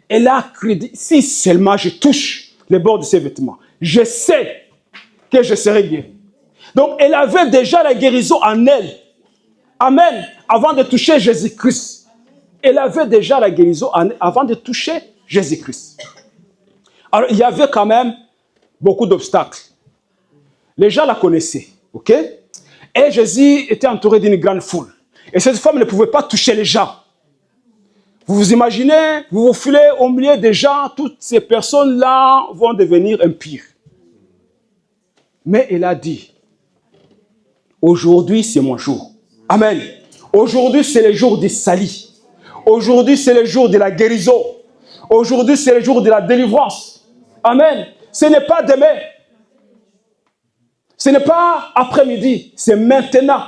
elle a cru, si seulement je touche les bords de ses vêtements, je sais que je serai guéri. Donc elle avait déjà la guérison en elle. Amen. Avant de toucher Jésus-Christ. Elle avait déjà la guérison en elle, avant de toucher Jésus-Christ. Alors il y avait quand même beaucoup d'obstacles. Les gens la connaissaient. Ok? Et Jésus était entouré d'une grande foule. Et cette femme ne pouvait pas toucher les gens. Vous vous imaginez, vous vous filez au milieu des gens, toutes ces personnes-là vont devenir impures. Mais elle a dit, aujourd'hui c'est mon jour. Amen. Aujourd'hui c'est le jour du salut. Aujourd'hui c'est le jour de la guérison. Aujourd'hui c'est le jour de la délivrance. Amen. Ce n'est pas demain. Ce n'est pas après-midi. C'est maintenant.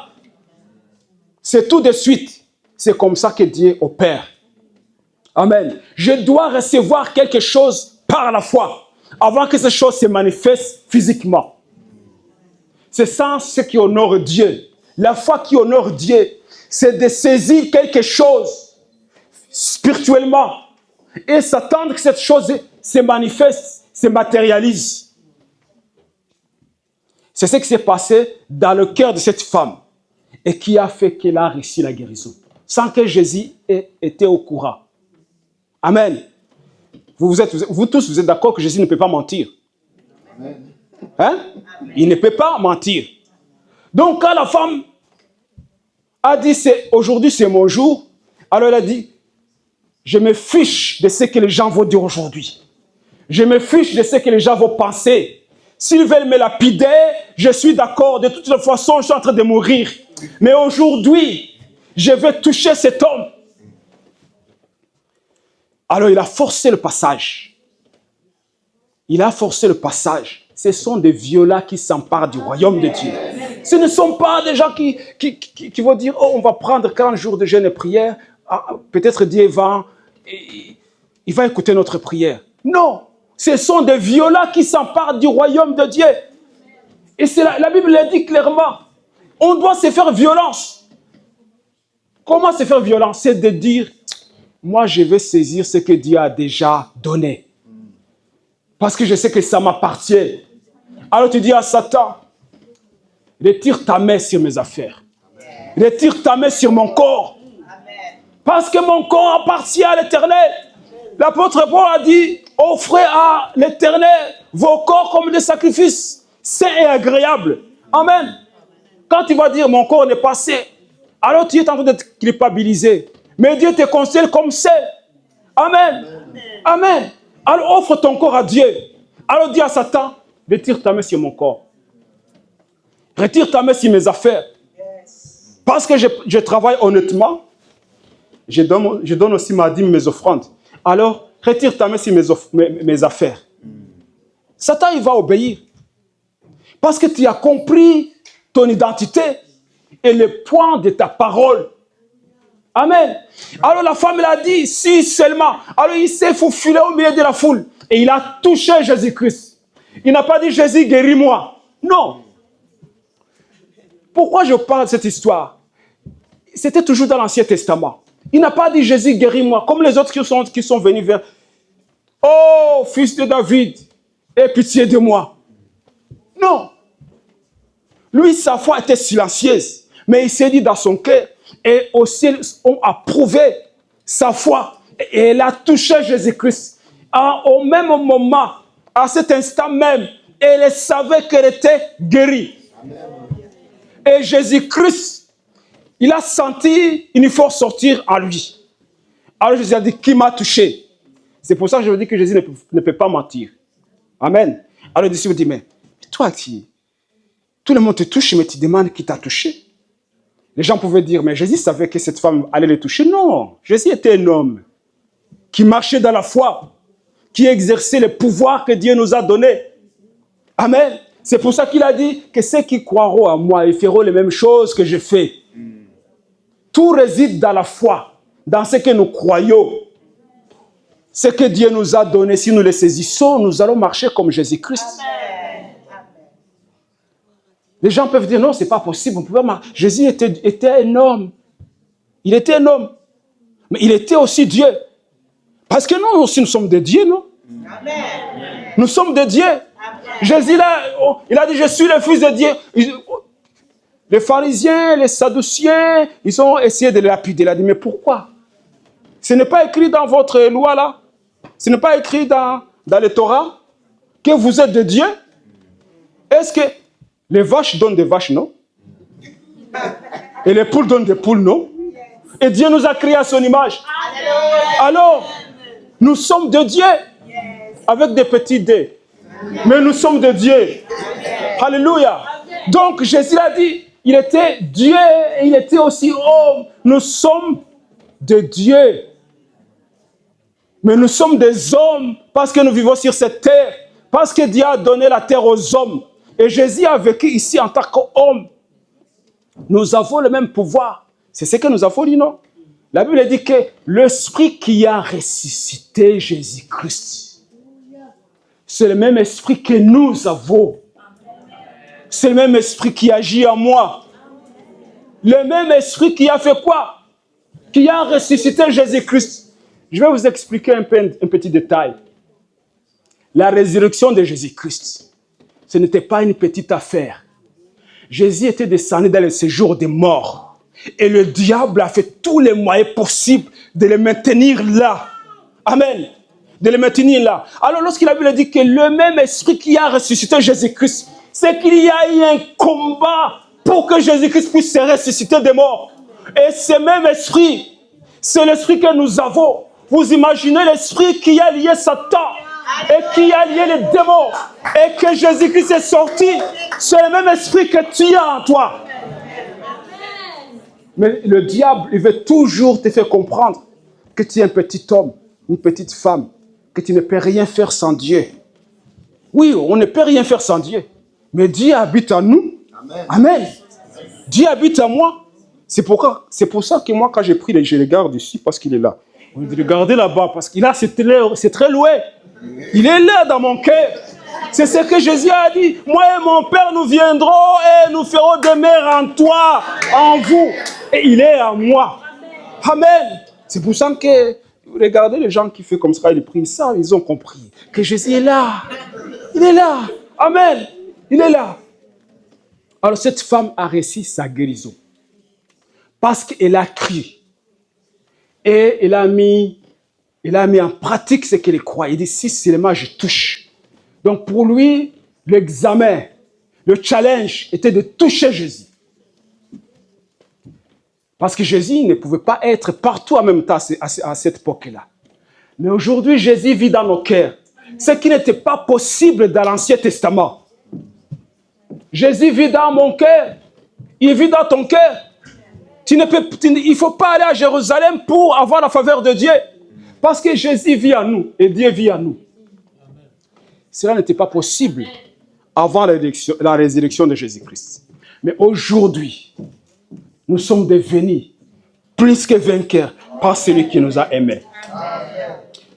C'est tout de suite. C'est comme ça que Dieu opère. Amen. Je dois recevoir quelque chose par la foi avant que cette chose se manifeste physiquement. C'est ça ce qui honore Dieu. La foi qui honore Dieu, c'est de saisir quelque chose spirituellement et s'attendre que cette chose se manifeste, se matérialise. C'est ce qui s'est passé dans le cœur de cette femme et qui a fait qu'elle a réussi la guérison, sans que Jésus ait été au courant. Amen. Vous tous, vous êtes d'accord que Jésus ne peut pas mentir? Hein? Il ne peut pas mentir. Donc, quand la femme a dit, aujourd'hui c'est mon jour, alors elle a dit, je me fiche de ce que les gens vont dire aujourd'hui. Je me fiche de ce que les gens vont penser. S'ils veulent me lapider, je suis d'accord. De toute façon, je suis en train de mourir. Mais aujourd'hui, je vais toucher cet homme. Alors, il a forcé le passage. Il a forcé le passage. Ce sont des violats qui s'emparent du royaume de Dieu. Ce ne sont pas des gens qui vont dire, oh, on va prendre 40 jours de jeûne et prière. Ah, peut-être Dieu il va écouter notre prière. Non, ce sont des violats qui s'emparent du royaume de Dieu. Et la Bible le dit clairement. On doit se faire violence. Comment se faire violence? C'est de dire, moi je vais saisir ce que Dieu a déjà donné. Parce que je sais que ça m'appartient. Alors tu dis à Satan, retire ta main sur mes affaires. Retire ta main sur mon corps. Parce que mon corps appartient à l'Éternel. L'apôtre Paul a dit, offrez à l'Éternel vos corps comme des sacrifices saints et agréables. Amen. Quand tu vas dire, mon corps n'est pas saint, alors tu es en train d'être culpabilisé. Mais Dieu te conseille comme saint. Amen. Amen. Alors offre ton corps à Dieu. Alors dis à Satan, retire ta main sur mon corps. Retire ta main sur mes affaires. Parce que je travaille honnêtement. Je donne aussi ma dîme, mes offrandes. Alors, retire ta main sur mes affaires. Satan, il va obéir. Parce que tu as compris ton identité et le point de ta parole. Amen. Alors la femme, elle a dit, si seulement. Alors il s'est faufilé au milieu de la foule. Et il a touché Jésus-Christ. Il n'a pas dit, Jésus, guéris-moi. Non. Pourquoi je parle de cette histoire? C'était toujours dans l'Ancien Testament. Il n'a pas dit, Jésus, guéris-moi. Comme les autres qui sont venus vers. Oh, fils de David, aie pitié de moi. Non. Lui, sa foi était silencieuse. Mais il s'est dit dans son cœur. Et aussi, on a prouvé sa foi. Et elle a touché Jésus-Christ. Au même moment, à cet instant même, elle savait qu'elle était guérie. Amen. Et Jésus-Christ, il a senti une force sortir en lui. Alors Jésus a dit, qui m'a touché? C'est pour ça que je vous dis que Jésus ne peut pas mentir. Amen. Alors le disciple dit, mais toi, tout le monde te touche, mais tu demandes qui t'a touché. Les gens pouvaient dire, mais Jésus savait que cette femme allait le toucher. Non, Jésus était un homme qui marchait dans la foi, qui exerçait le pouvoir que Dieu nous a donné. Amen. C'est pour ça qu'il a dit que ceux qui croiront à moi, ils feront les mêmes choses que je fais. Tout réside dans la foi, dans ce que nous croyons. Ce que Dieu nous a donné, si nous le saisissons, nous allons marcher comme Jésus-Christ. Les gens peuvent dire, non, ce n'est pas possible. On peut pas marcher. Jésus était un homme. Il était un homme. Mais il était aussi Dieu. Parce que nous aussi, nous sommes des dieux, non? Amen. Nous sommes des dieux. Amen. Jésus, il a dit, je suis le fils de Dieu. Les pharisiens, les sadduciens, ils ont essayé de le lapider. Il a dit, mais pourquoi? Ce n'est pas écrit dans votre loi, là. Ce n'est pas écrit dans le Torah que vous êtes des dieux. Est-ce que les vaches donnent des vaches, non? Et les poules donnent des poules, non? Et Dieu nous a créés à son image. Alors, nous sommes de Dieu. Avec des petits dés. Mais nous sommes de Dieu. Alléluia. Donc, Jésus a dit, il était Dieu et il était aussi homme. Nous sommes de Dieu. Mais nous sommes des hommes parce que nous vivons sur cette terre. Parce que Dieu a donné la terre aux hommes. Et Jésus a vécu ici en tant qu'homme. Nous avons le même pouvoir. C'est ce que nous avons dit, non? La Bible dit que l'esprit qui a ressuscité Jésus-Christ, c'est le même esprit que nous avons. C'est le même esprit qui agit en moi. Le même esprit qui a fait quoi? Qui a ressuscité Jésus-Christ. Je vais vous expliquer un petit détail. La résurrection de Jésus-Christ, ce n'était pas une petite affaire. Jésus était descendu dans le séjour des morts. Et le diable a fait tous les moyens possibles de le maintenir là. Amen. De le maintenir là. Alors lorsqu'il a dit que le même esprit qui a ressuscité Jésus-Christ, c'est qu'il y a eu un combat pour que Jésus-Christ puisse se ressusciter des morts. Et ce même esprit, c'est l'esprit que nous avons. Vous imaginez l'esprit qui a lié Satan et qui a lié les démons et que Jésus-Christ est sorti. C'est le même esprit que tu as en toi. Mais le diable, il veut toujours te faire comprendre que tu es un petit homme, une petite femme, que tu ne peux rien faire sans Dieu. Oui, on ne peut rien faire sans Dieu. Mais Dieu habite en nous. Amen. Amen. Dieu habite en moi. C'est pour ça que moi, quand j'ai pris, je le garde ici parce qu'il est là. On dit regardez là-bas parce qu'il a, c'est très loin. Il est là dans mon cœur. C'est ce que Jésus a dit. Moi et mon Père, nous viendrons et nous ferons demeure en toi, en vous. Et il est en moi. Amen. C'est pour ça que, regardez les gens qui font comme ça, ils prient ça, ils ont compris que Jésus est là. Il est là. Amen. Il est là. Alors cette femme a réussi sa guérison. Parce qu'elle a crié. Et elle a mis en pratique ce qu'elle croit. Il dit, si seulement je touche. Donc pour lui, l'examen, le challenge était de toucher Jésus. Parce que Jésus ne pouvait pas être partout en même temps à cette époque-là. Mais aujourd'hui, Jésus vit dans nos cœurs. Ce qui n'était pas possible dans l'Ancien Testament. Jésus vit dans mon cœur. Il vit dans ton cœur. Il ne faut pas aller à Jérusalem pour avoir la faveur de Dieu. Parce que Jésus vit en nous et Dieu vit en nous. Cela n'était pas possible avant la résurrection de Jésus-Christ. Mais aujourd'hui, nous sommes devenus plus que vainqueurs par celui qui nous a aimés.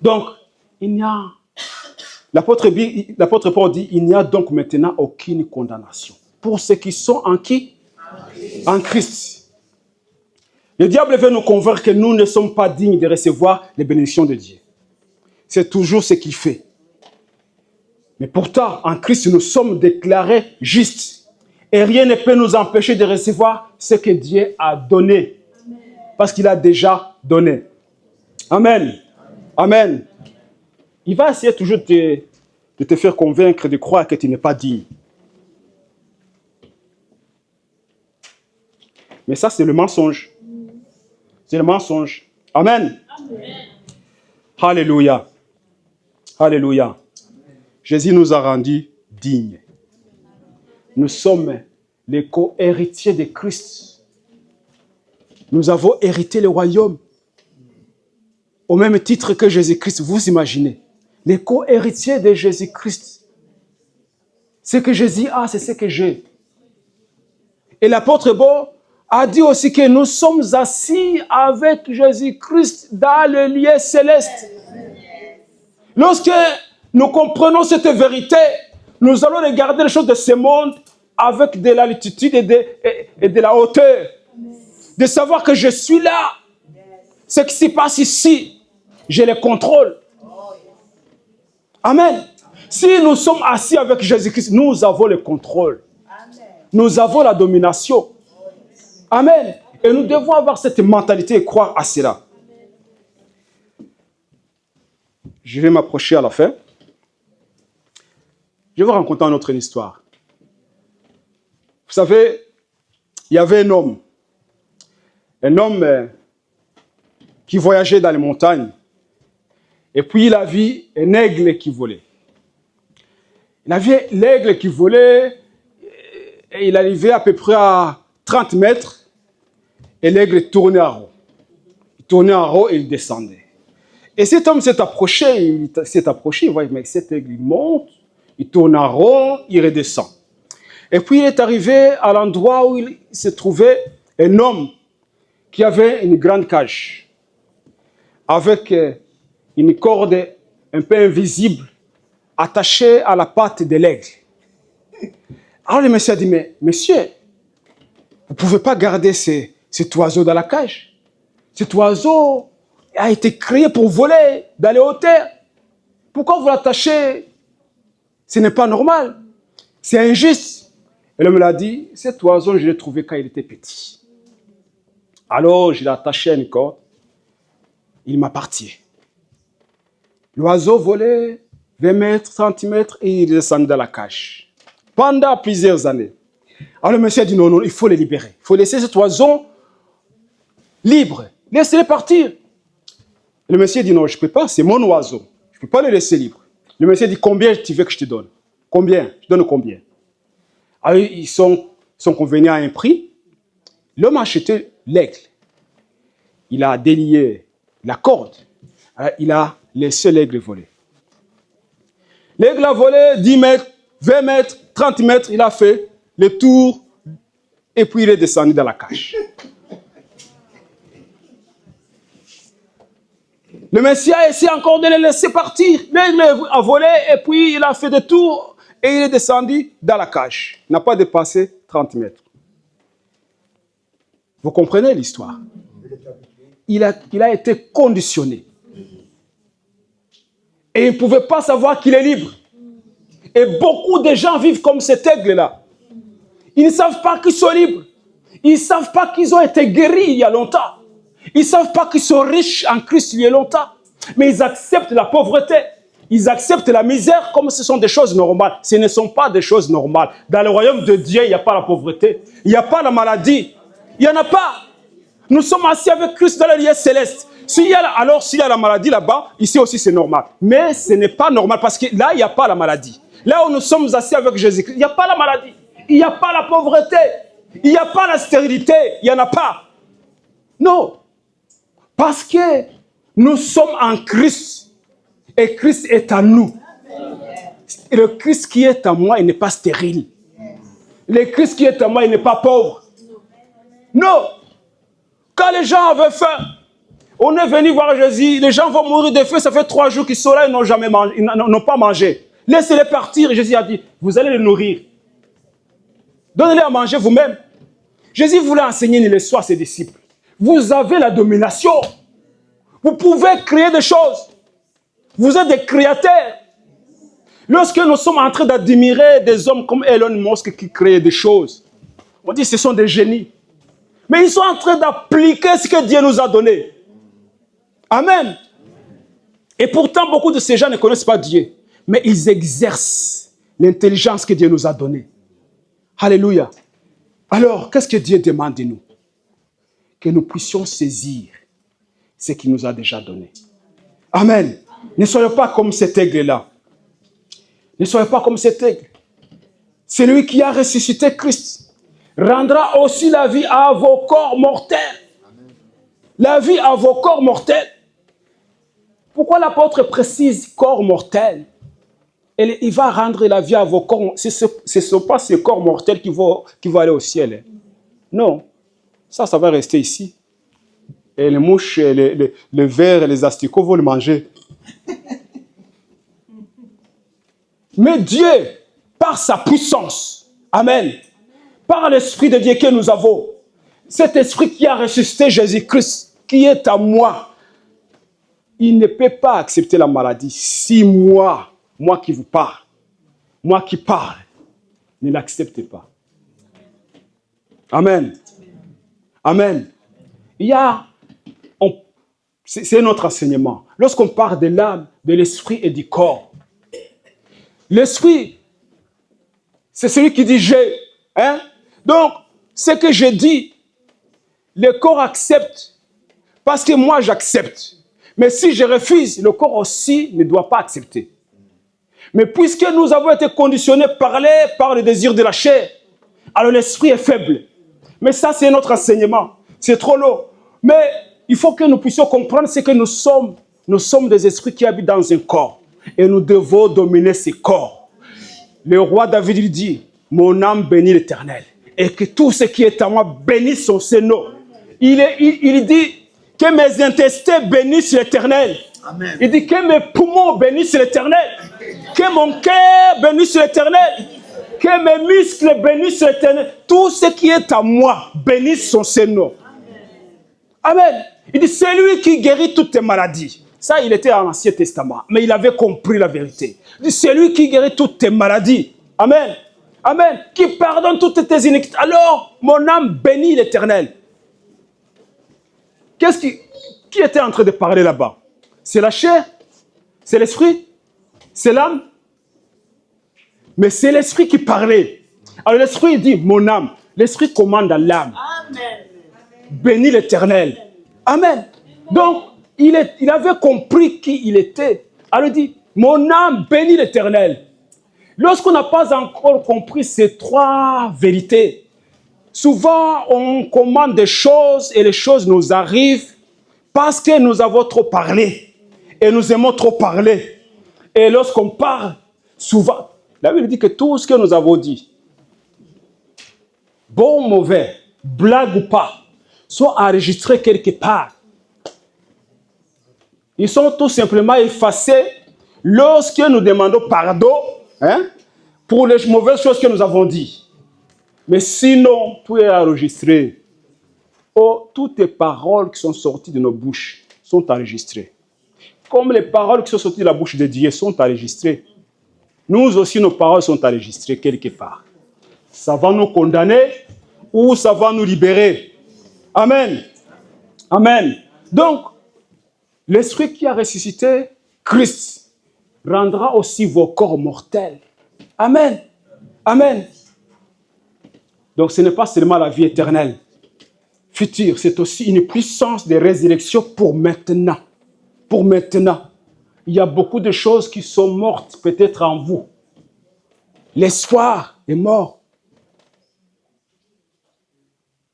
Donc, l'apôtre Paul dit, il n'y a donc maintenant aucune condamnation. Pour ceux qui sont en qui? En Christ. Le diable veut nous convaincre que nous ne sommes pas dignes de recevoir les bénédictions de Dieu. C'est toujours ce qu'il fait. Mais pourtant, en Christ, nous sommes déclarés justes. Et rien ne peut nous empêcher de recevoir ce que Dieu a donné. Parce qu'il a déjà donné. Amen. Amen. Il va essayer toujours de te faire convaincre de croire que tu n'es pas digne. Mais ça, c'est le mensonge. C'est le mensonge. Amen. Amen. Alléluia. Alléluia. Jésus nous a rendus dignes. Nous sommes les co-héritiers de Christ. Nous avons hérité le royaume. Au même titre que Jésus-Christ, vous imaginez. Les co-héritiers de Jésus-Christ. Ce que Jésus a, c'est ce que j'ai. Et l'apôtre Paul a dit aussi que nous sommes assis avec Jésus-Christ dans le lieu céleste. Lorsque nous comprenons cette vérité, nous allons regarder les choses de ce monde avec de l'altitude et de la hauteur. De savoir que je suis là. Ce qui se passe ici, je le contrôle. Amen. Si nous sommes assis avec Jésus-Christ, nous avons le contrôle. Nous avons la domination. Amen. Et nous devons avoir cette mentalité et croire à cela. Je vais m'approcher à la fin. Je vais vous raconter une autre histoire. Vous savez, il y avait un homme qui voyageait dans les montagnes. Et puis il a vu un aigle qui volait. Il a vu l'aigle qui volait et il arrivait à peu près à 30 mètres et l'aigle tournait en rond. Il tournait en rond et il descendait. Et cet homme s'est approché, il voit, mais cet aigle il monte, il tourne en rond, il redescend. Et puis il est arrivé à l'endroit où il se trouvait un homme qui avait une grande cage avec une corde un peu invisible attachée à la patte de l'aigle. Alors le monsieur a dit, mais monsieur, vous ne pouvez pas garder cet oiseau dans la cage. Cet oiseau a été créé pour voler dans les hauteurs. Pourquoi vous l'attachez? Ce n'est pas normal. C'est injuste. Et l'homme l'a dit, cet oiseau, je l'ai trouvé quand il était petit. Alors, je l'ai attaché à une corde. Il m'appartient. L'oiseau volait 20 mètres, 30 mètres et il descendait dans la cage. Pendant plusieurs années. Alors le monsieur a dit, non, non, il faut le libérer. Il faut laisser cet oiseau libre. Laissez-le partir. Et le monsieur dit, non, je ne peux pas, c'est mon oiseau. Je ne peux pas le laisser libre. Le monsieur dit, combien tu veux que je te donne? Combien? Je donne combien? Alors ils sont convenus à un prix. L'homme a acheté l'aigle. Il a délié la corde. Alors, il a laissé l'aigle voler. L'aigle a volé 10 mètres, 20 mètres, 30 mètres. Il a fait le tour et puis il est descendu dans la cage. Le Messie a essayé encore de le laisser partir. L'aigle a volé et puis il a fait des tours et il est descendu dans la cage. Il n'a pas dépassé 30 mètres. Vous comprenez l'histoire? Il a été conditionné. Et il ne pouvait pas savoir qu'il est libre. Et beaucoup de gens vivent comme cet aigle-là. Ils ne savent pas qu'ils sont libres. Ils ne savent pas qu'ils ont été guéris il y a longtemps. Ils ne savent pas qu'ils sont riches en Christ il y a longtemps. Mais ils acceptent la pauvreté. Ils acceptent la misère comme ce sont des choses normales. Ce ne sont pas des choses normales. Dans le royaume de Dieu, il n'y a pas la pauvreté. Il n'y a pas la maladie. Il n'y en a pas. Nous sommes assis avec Christ dans le lieu céleste. S'il y a la maladie là-bas, ici aussi c'est normal. Mais ce n'est pas normal parce que là, il n'y a pas la maladie. Là où nous sommes assis avec Jésus-Christ, il n'y a pas la maladie. Il n'y a pas la pauvreté. Il n'y a pas la stérilité. Il n'y en a pas. Non. Parce que nous sommes en Christ. Et Christ est en nous. Et le Christ qui est en moi, il n'est pas stérile. Le Christ qui est en moi, il n'est pas pauvre. Non. Quand les gens avaient faim, on est venu voir Jésus, les gens vont mourir de faim, ça fait 3 jours qu'ils sont là, ils n'ont jamais mangé, ils n'ont pas mangé. Laissez-les partir. Jésus a dit, vous allez les nourrir. Donnez-les à manger vous-même. Jésus voulait enseigner une leçon à ses disciples. Vous avez la domination. Vous pouvez créer des choses. Vous êtes des créateurs. Lorsque nous sommes en train d'admirer des hommes comme Elon Musk qui créent des choses, on dit que ce sont des génies. Mais ils sont en train d'appliquer ce que Dieu nous a donné. Amen. Et pourtant, beaucoup de ces gens ne connaissent pas Dieu. Mais ils exercent l'intelligence que Dieu nous a donnée. Alléluia. Alors, qu'est-ce que Dieu demande de nous? Que nous puissions saisir ce qu'il nous a déjà donné. Amen. Ne soyez pas comme cet aigle-là. Ne soyez pas comme cet aigle. Celui qui a ressuscité Christ rendra aussi la vie à vos corps mortels. La vie à vos corps mortels. Pourquoi l'apôtre précise corps mortel? Il va rendre la vie à vos corps. Ce ne sont pas ces corps mortels qui vont aller au ciel. Non. Ça va rester ici. Et les mouches, les vers et les asticots vont le manger. Mais Dieu, par sa puissance, amen, par l'Esprit de Dieu que nous avons, cet Esprit qui a ressuscité Jésus-Christ, qui est à moi, il ne peut pas accepter la maladie si moi qui vous parle, moi qui parle, ne l'acceptez pas. Amen. Amen. C'est notre enseignement. Lorsqu'on parle de l'âme, de l'esprit et du corps, l'esprit, c'est celui qui dit j'ai. Hein? Donc, ce que je dis, le corps accepte Parce que moi, j'accepte. Mais si je refuse, le corps aussi ne doit pas accepter. Mais puisque nous avons été conditionnés par le désir de la chair, alors l'esprit est faible. Mais ça, c'est notre enseignement. C'est trop long. Mais il faut que nous puissions comprendre ce que nous sommes. Nous sommes des esprits qui habitent dans un corps. Et nous devons dominer ces corps. Le roi David lui dit, mon âme bénit l'Éternel. Et que tout ce qui est à moi bénisse son Seigneur. Il dit que mes intestins bénissent l'Éternel. Il dit que mes poumons bénissent l'Éternel. Que mon cœur bénisse l'Éternel. Que mes muscles bénissent l'Éternel. Tout ce qui est à moi bénisse son Seigneur. Amen. Il dit, c'est lui qui guérit toutes tes maladies. Ça, il était en Ancien Testament, mais il avait compris la vérité. Il dit, c'est lui qui guérit toutes tes maladies. Amen. Amen. Qui pardonne toutes tes iniquités. Alors, mon âme bénit l'Éternel. Qui était en train de parler là-bas? C'est la chair? C'est l'esprit? C'est l'âme? Mais c'est l'esprit qui parlait. Alors l'esprit dit, mon âme. L'esprit commande à l'âme. Bénis l'Éternel. Amen. Donc, il avait compris qui il était. Alors il dit, mon âme bénit l'Éternel. Lorsqu'on n'a pas encore compris ces trois vérités, souvent on commande des choses et les choses nous arrivent parce que nous avons trop parlé. Et nous aimons trop parler. Et lorsqu'on parle, souvent, la Bible dit que tout ce que nous avons dit, bon ou mauvais, blague ou pas, sont enregistrés quelque part. Ils sont tout simplement effacés lorsque nous demandons pardon pour les mauvaises choses que nous avons dites. Mais sinon, tout est enregistré. Oh, toutes les paroles qui sont sorties de nos bouches sont enregistrées. Comme les paroles qui sont sorties de la bouche de Dieu sont enregistrées. Nous aussi, nos paroles sont enregistrées quelque part. Ça va nous condamner ou ça va nous libérer. Amen. Amen. Donc, l'esprit qui a ressuscité Christ rendra aussi vos corps mortels. Amen. Amen. Donc, ce n'est pas seulement la vie éternelle future, c'est aussi une puissance de résurrection pour maintenant. Pour maintenant. Il y a beaucoup de choses qui sont mortes peut-être en vous. L'espoir est mort.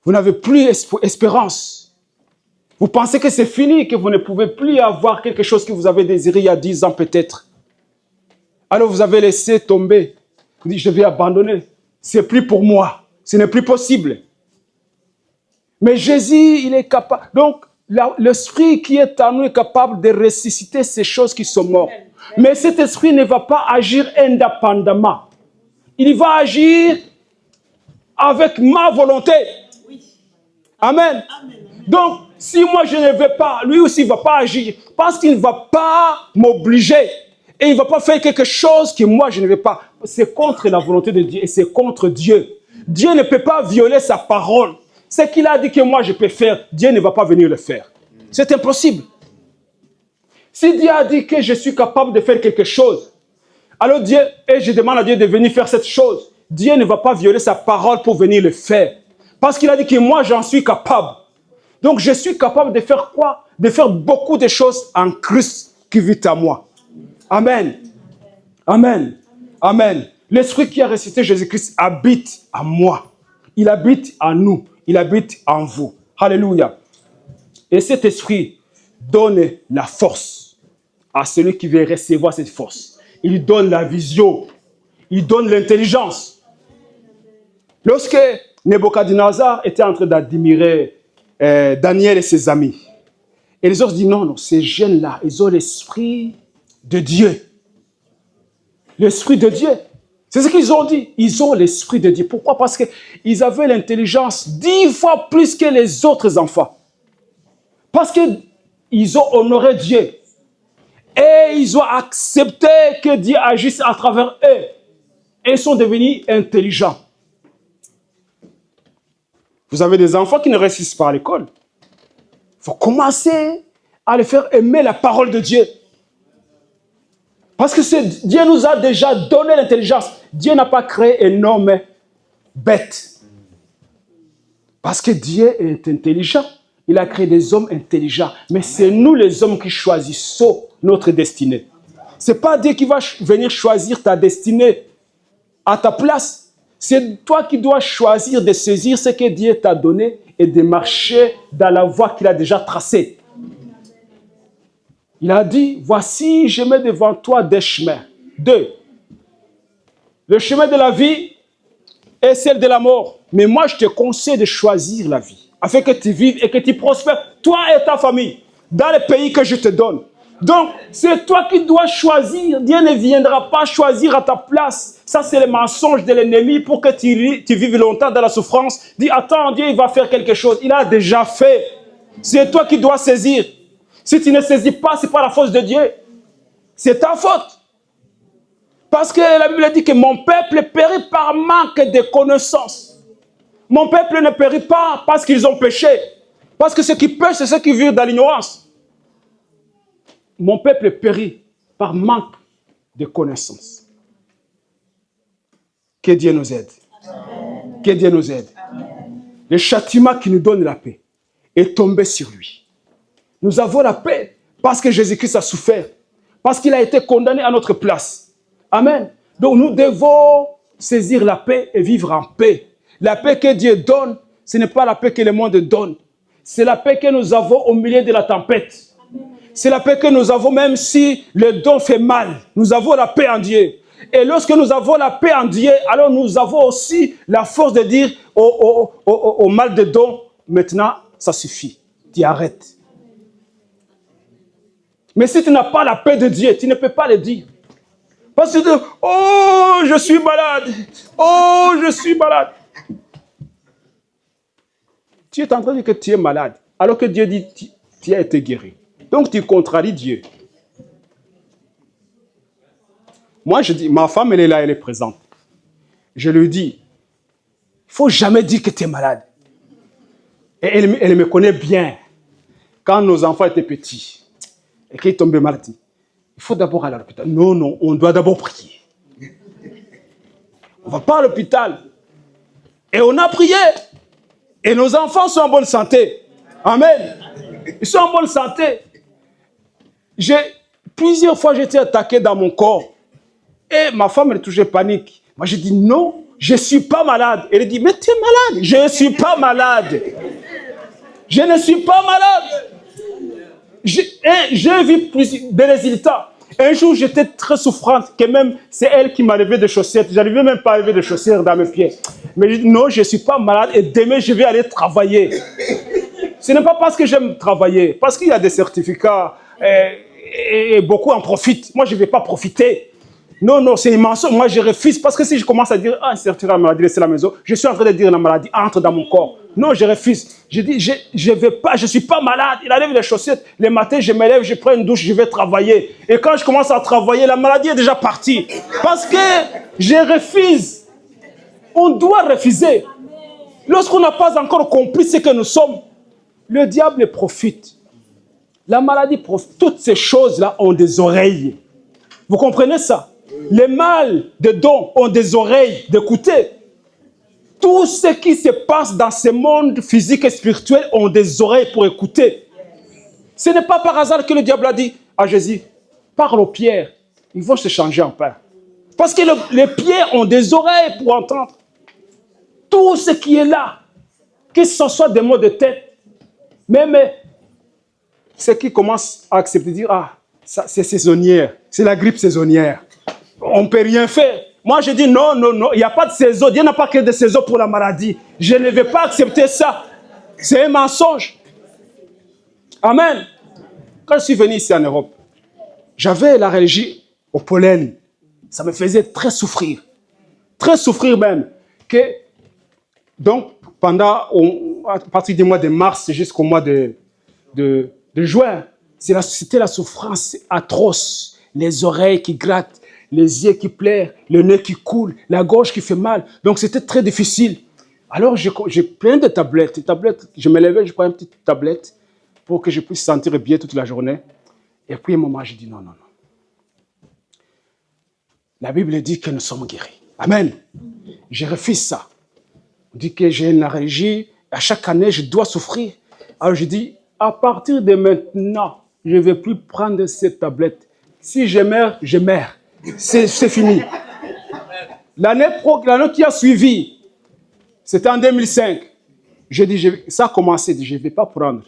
Vous n'avez plus espérance. Vous pensez que c'est fini, que vous ne pouvez plus avoir quelque chose que vous avez désiré il y a 10 ans peut-être. Alors vous avez laissé tomber. Vous dites, je vais abandonner. C'est plus pour moi. Ce n'est plus possible. Mais Jésus, il est capable. Donc, l'esprit qui est en nous est capable de ressusciter ces choses qui sont mortes. Mais cet esprit ne va pas agir indépendamment. Il va agir avec ma volonté. Amen. Donc, si moi je ne vais pas, lui aussi ne va pas agir. Parce qu'il ne va pas m'obliger. Et il ne va pas faire quelque chose que moi je ne vais pas. C'est contre la volonté de Dieu et c'est contre Dieu. Dieu ne peut pas violer sa parole. Ce qu'il a dit que moi je peux faire, Dieu ne va pas venir le faire. C'est impossible. Si Dieu a dit que je suis capable de faire quelque chose, alors Dieu, et je demande à Dieu de venir faire cette chose, Dieu ne va pas violer sa parole pour venir le faire. Parce qu'il a dit que moi j'en suis capable. Donc je suis capable de faire quoi? De faire beaucoup de choses en Christ qui vit en moi. Amen. Amen. Amen. L'esprit qui a ressuscité Jésus-Christ habite en moi. Il habite en nous. Il habite en vous. Alléluia. Et cet esprit donne la force à celui qui veut recevoir cette force. Il donne la vision. Il donne l'intelligence. Lorsque Nebuchadnezzar était en train d'admirer Daniel et ses amis, et les autres disent non, ces jeunes-là, ils ont l'esprit de Dieu. L'esprit de Dieu. C'est ce qu'ils ont dit. Ils ont l'esprit de Dieu. Pourquoi? Parce qu'ils avaient l'intelligence 10 fois plus que les autres enfants. Parce qu'ils ont honoré Dieu. Et ils ont accepté que Dieu agisse à travers eux. Et ils sont devenus intelligents. Vous avez des enfants qui ne réussissent pas à l'école. Il faut commencer à les faire aimer la parole de Dieu. Parce que Dieu nous a déjà donné l'intelligence. Dieu n'a pas créé un homme bête. Parce que Dieu est intelligent. Il a créé des hommes intelligents. Mais c'est nous les hommes qui choisissons notre destinée. Ce n'est pas Dieu qui va venir choisir ta destinée à ta place. C'est toi qui dois choisir de saisir ce que Dieu t'a donné et de marcher dans la voie qu'il a déjà tracée. Il a dit, voici, je mets devant toi des chemins. 2. Le chemin de la vie et celle de la mort. Mais moi, je te conseille de choisir la vie, afin que tu vives et que tu prospères, toi et ta famille, dans le pays que je te donne. Donc, c'est toi qui dois choisir. Dieu ne viendra pas choisir à ta place. Ça, c'est le mensonge de l'ennemi pour que tu vives longtemps dans la souffrance. Dis, attends, Dieu, il va faire quelque chose. Il a déjà fait. C'est toi qui dois saisir. Si tu ne saisis pas, ce n'est pas la faute de Dieu. C'est ta faute. Parce que la Bible dit que mon peuple périt par manque de connaissances. Mon peuple ne périt pas parce qu'ils ont péché. Parce que ceux qui pêchent, c'est ceux qui vivent dans l'ignorance. Mon peuple périt par manque de connaissances. Que Dieu nous aide. Amen. Que Dieu nous aide. Amen. Le châtiment qui nous donne la paix est tombé sur lui. Nous avons la paix parce que Jésus-Christ a souffert. Parce qu'il a été condamné à notre place. Amen. Donc nous devons saisir la paix et vivre en paix. La paix que Dieu donne, ce n'est pas la paix que le monde donne. C'est la paix que nous avons au milieu de la tempête. C'est la paix que nous avons même si le don fait mal. Nous avons la paix en Dieu. Et lorsque nous avons la paix en Dieu, alors nous avons aussi la force de dire au mal de don, maintenant, ça suffit. Tu arrêtes. Mais si tu n'as pas la paix de Dieu, tu ne peux pas le dire. Parce que, oh, je suis malade. Oh, je suis malade. Tu es en train de dire que tu es malade, alors que Dieu dit tu as été guéri. Donc tu contraries Dieu. Moi, je dis, ma femme, elle est là, elle est présente. Je lui dis, il ne faut jamais dire que tu es malade. Et elle me connaît bien. Quand nos enfants étaient petits, et qu'ils tombaient malades, il faut d'abord aller à l'hôpital. Non, non, on doit d'abord prier. On ne va pas à l'hôpital. Et on a prié. Et nos enfants sont en bonne santé. Amen. Ils sont en bonne santé. Plusieurs fois, j'ai été attaqué dans mon corps. Et ma femme, elle touchait panique. Moi, j'ai dit non, je ne suis pas malade. Elle dit, mais tu es malade. Je ne suis pas malade. Je ne suis pas malade. J'ai vu des résultats. Un jour, j'étais très souffrante, que même c'est elle qui m'a levé des chaussettes. Je n'arrivais même pas à lever des chaussettes dans mes pieds. Mais je dis, non, je ne suis pas malade et demain, je vais aller travailler. Ce n'est pas parce que j'aime travailler, parce qu'il y a des certificats et beaucoup en profitent. Moi, je ne vais pas profiter. Non, non, c'est immense. Moi, je refuse parce que si je commence à dire, ah, un certificat de maladie, laissez la maison, je suis en train de dire la maladie entre dans mon corps. Non, je refuse. Je dis, je vais pas, je ne suis pas malade. Il enlève les chaussettes. Les matins, je me lève, je prends une douche, je vais travailler. Et quand je commence à travailler, la maladie est déjà partie. Parce que je refuse. On doit refuser. Lorsqu'on n'a pas encore compris ce que nous sommes, le diable profite. La maladie profite. Toutes ces choses-là ont des oreilles. Vous comprenez ça? Les mâles de dons ont des oreilles d'écouter. Tout ce qui se passe dans ce monde physique et spirituel ont des oreilles pour écouter. Ce n'est pas par hasard que le diable a dit à Jésus, parle aux pierres, ils vont se changer en pain. Parce que les pierres ont des oreilles pour entendre. Tout ce qui est là, que ce soit des maux de tête, même ceux qui commencent à accepter de dire, ah, ça, c'est saisonnière, c'est la grippe saisonnière. On ne peut rien faire. Moi, je dis non, non, non, il n'y a pas de saison. Dieu n'a pas créé de saison pour la maladie. Je ne vais pas accepter ça. C'est un mensonge. Amen. Quand je suis venu ici en Europe, j'avais l'allergie au pollen. Ça me faisait très souffrir même. Donc, à partir du mois de mars jusqu'au mois de juin, c'était la souffrance atroce. Les oreilles qui grattent, les yeux qui pleurent, le nez qui coule, la gorge qui fait mal. Donc, c'était très difficile. Alors, j'ai plein de tablettes. Je me levais, je prenais une petite tablette pour que je puisse sentir bien toute la journée. Et puis, à un moment, j'ai dit non, non, non. La Bible dit que nous sommes guéris. Amen. Je refuse ça. On dit que j'ai une allergie. À chaque année, je dois souffrir. Alors je dis, à partir de maintenant, je ne vais plus prendre cette tablette. Si je meurs, je meurs. C'est fini. L'année qui a suivi, c'était en 2005. Je dis, ça a commencé, je ne vais pas prendre.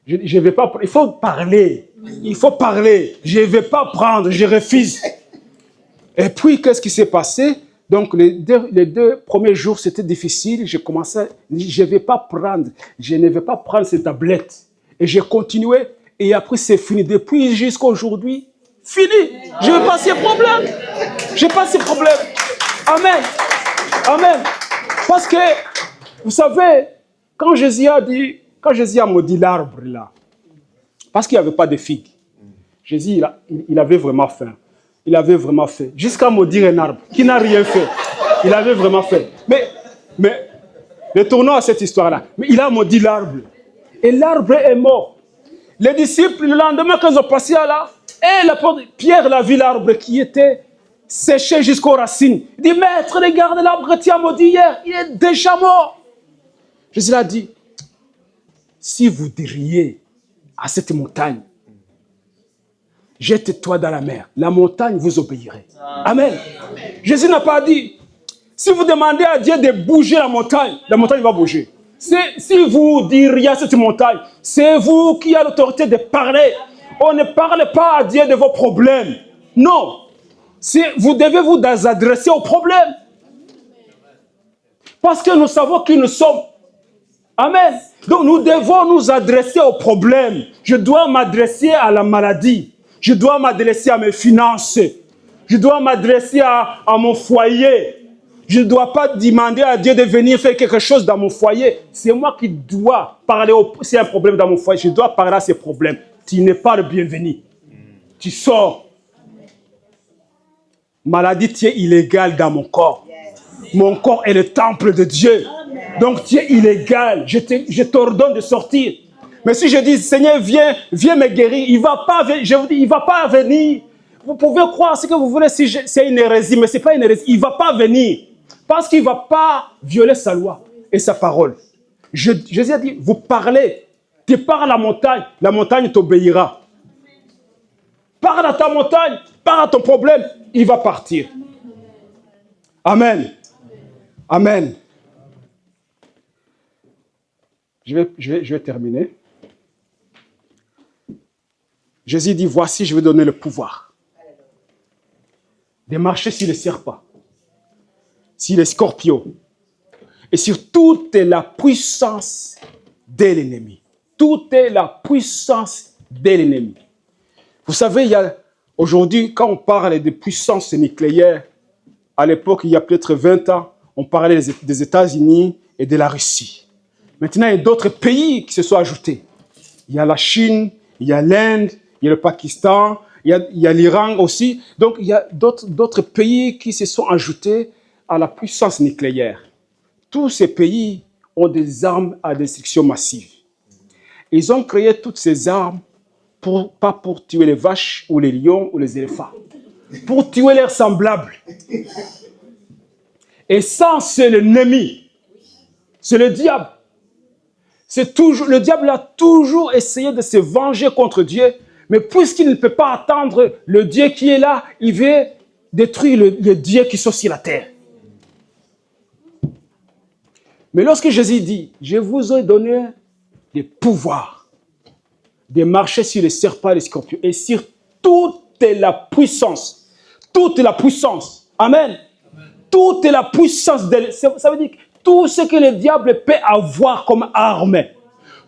Je vais pas, il faut parler. Il faut parler. Je ne vais pas prendre, je refuse. Et puis, qu'est-ce qui s'est passé? Donc, les deux premiers jours, c'était difficile. J'ai commencé à dire, je ne vais pas prendre. Je ne vais pas prendre ces tablettes. Et j'ai continué. Et après, c'est fini. Depuis jusqu'à aujourd'hui, fini. Je n'ai pas ces problèmes. Je n'ai pas ces problèmes. Amen. Amen. Parce que, vous savez, quand Jésus a maudit l'arbre là, parce qu'il n'y avait pas de figues, Jésus, il avait vraiment faim. Il avait vraiment fait. Jusqu'à maudire un arbre qui n'a rien fait. Il avait vraiment fait. Mais retournons à cette histoire-là. Mais il a maudit l'arbre. Et l'arbre est mort. Les disciples, le lendemain, quand ils ont passé là, et Pierre l'a vu l'arbre qui était séché jusqu'aux racines. Il dit, maître, regarde l'arbre que tu as maudit hier. Il est déjà mort. Jésus l'a dit, si vous diriez à cette montagne, jette-toi dans la mer, la montagne vous obéirait. Amen. Jésus n'a pas dit, si vous demandez à Dieu de bouger la montagne va bouger. Si vous diriez à cette montagne, c'est vous qui avez l'autorité de parler. On ne parle pas à Dieu de vos problèmes. Non. Vous devez vous adresser aux problèmes. Parce que nous savons qui nous sommes. Amen. Donc nous devons nous adresser aux problèmes. Je dois m'adresser à la maladie. Je dois m'adresser à mes finances. Je dois m'adresser à mon foyer. Je ne dois pas demander à Dieu de venir faire quelque chose dans mon foyer. C'est moi qui dois parler. S'il y a un problème dans mon foyer, je dois parler à ces problèmes. Tu n'es pas le bienvenu. Tu sors. Maladie, tu es illégal dans mon corps. Mon corps est le temple de Dieu. Donc tu es illégal. Je t'ordonne de sortir. Mais si je dis, Seigneur, viens me guérir, il ne va pas venir. Je vous dis, il ne va pas venir. Vous pouvez croire ce que vous voulez si c'est une hérésie, mais ce n'est pas une hérésie. Il ne va pas venir. Parce qu'il ne va pas violer sa loi et sa parole. Jésus a dit, vous parlez. Tu parles à la montagne t'obéira. Parle à ta montagne, parle à ton problème, il va partir. Amen. Amen. Je vais terminer. Jésus dit, voici, je vais donner le pouvoir de marcher sur les serpents, sur les scorpions et sur toute la puissance de l'ennemi. Toute la puissance de l'ennemi. Vous savez, aujourd'hui, quand on parle de puissance nucléaire, à l'époque, il y a peut-être 20 ans, on parlait des États-Unis et de la Russie. Maintenant, il y a d'autres pays qui se sont ajoutés. Il y a la Chine, il y a l'Inde, il y a le Pakistan, il y a l'Iran aussi. Donc, il y a d'autres pays qui se sont ajoutés à la puissance nucléaire. Tous ces pays ont des armes à destruction massive. Ils ont créé toutes ces armes, pas pour tuer les vaches ou les lions ou les éléphants, pour tuer leurs semblables. Et ça, c'est l'ennemi. C'est le diable. Le diable a toujours essayé de se venger contre Dieu, mais puisqu'il ne peut pas attendre le Dieu qui est là, il veut détruire le Dieu qui sont sur la terre. Mais lorsque Jésus dit, je vous ai donné des pouvoirs de marcher sur les serpents et les scorpions et sur toute la puissance. Toute la puissance. Amen. Toute la puissance. Ça veut dire que tout ce que le diable peut avoir comme arme,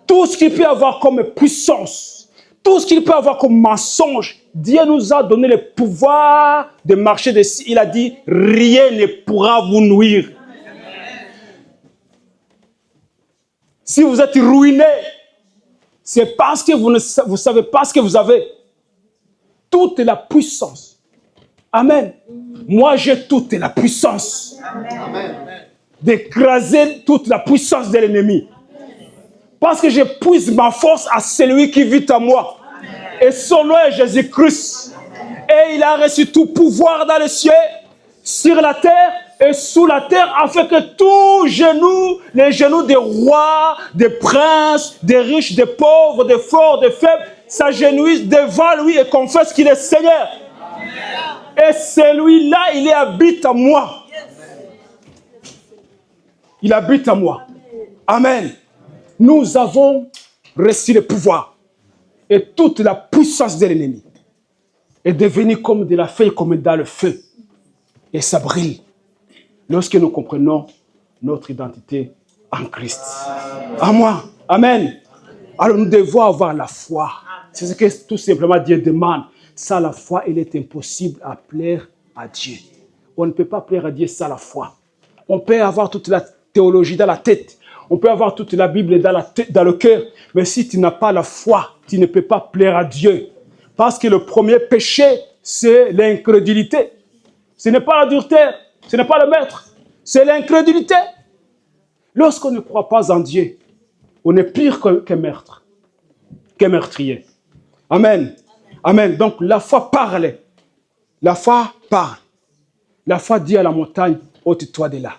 tout ce qu'il peut avoir comme puissance, tout ce qu'il peut avoir comme mensonge, Dieu nous a donné le pouvoir de marcher dessus. Il a dit, rien ne pourra vous nuire. Si vous êtes ruiné, c'est parce que vous ne savez pas ce que vous avez. Toute la puissance. Amen. Moi, j'ai toute la puissance. D'écraser toute la puissance de l'ennemi. Parce que je puise ma force à celui qui vit en moi. Et son nom est Jésus-Christ. Et il a reçu tout pouvoir dans les cieux, sur la terre. et sous la terre, afin que tout genou, les genoux des rois, des princes, des riches, des pauvres, des forts, des faibles, s'agenouillent devant lui et confessent qu'il est Seigneur. Et celui-là, il habite à moi. Il habite à moi. Amen. Nous avons reçu le pouvoir. Et toute la puissance de l'ennemi est devenue comme de la feuille, comme dans le feu. Et ça brille. Lorsque nous comprenons notre identité en Christ. À moi. Amen. Alors nous devons avoir la foi. C'est ce que tout simplement Dieu demande. Sans la foi, il est impossible à plaire à Dieu. On ne peut pas plaire à Dieu sans la foi. On peut avoir toute la théologie dans la tête. On peut avoir toute la Bible dans le cœur. Mais si tu n'as pas la foi, tu ne peux pas plaire à Dieu. Parce que le premier péché, c'est l'incrédulité. Ce n'est pas l'adultère, ce n'est pas le meurtre, c'est l'incrédulité. Lorsqu'on ne croit pas en Dieu, on est pire qu'un meurtre, qu'un meurtrier. Amen. Amen. Donc la foi parle. La foi parle. La foi dit à la montagne, ôte-toi de là.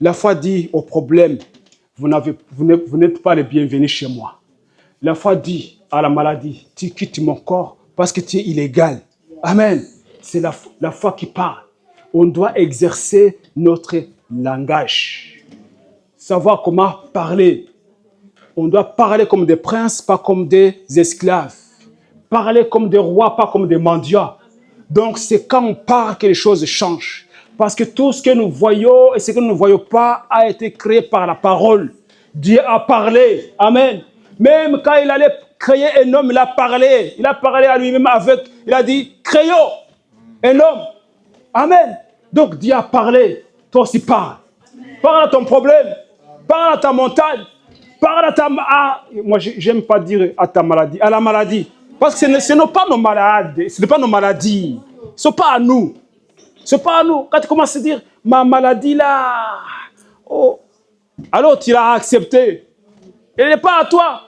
La foi dit au problème, vous n'êtes pas les bienvenus chez moi. La foi dit à la maladie, tu quittes mon corps parce que tu es illégal. Amen. C'est la foi qui parle. On doit exercer notre langage. Savoir comment parler. On doit parler comme des princes, pas comme des esclaves. Parler comme des rois, pas comme des mendiants. Donc c'est quand on parle que les choses changent. Parce que tout ce que nous voyons et ce que nous ne voyons pas a été créé par la parole. Dieu a parlé. Amen. Même quand il allait créer un homme, il a parlé. Il a parlé à lui-même avec, il a dit, créons un homme. Amen. Donc Dieu a parlé. Toi aussi parle. Parle à ton problème. Parle à ta montagne. Parle à ta... moi, j'aime pas dire à ta maladie. À la maladie. Parce que ce n'est pas nos malades. Ce n'est pas nos maladies. Ce n'est pas à nous. Ce n'est pas à nous. Quand tu commences à dire, ma maladie là, oh, alors tu l'as accepté. Elle n'est pas à toi.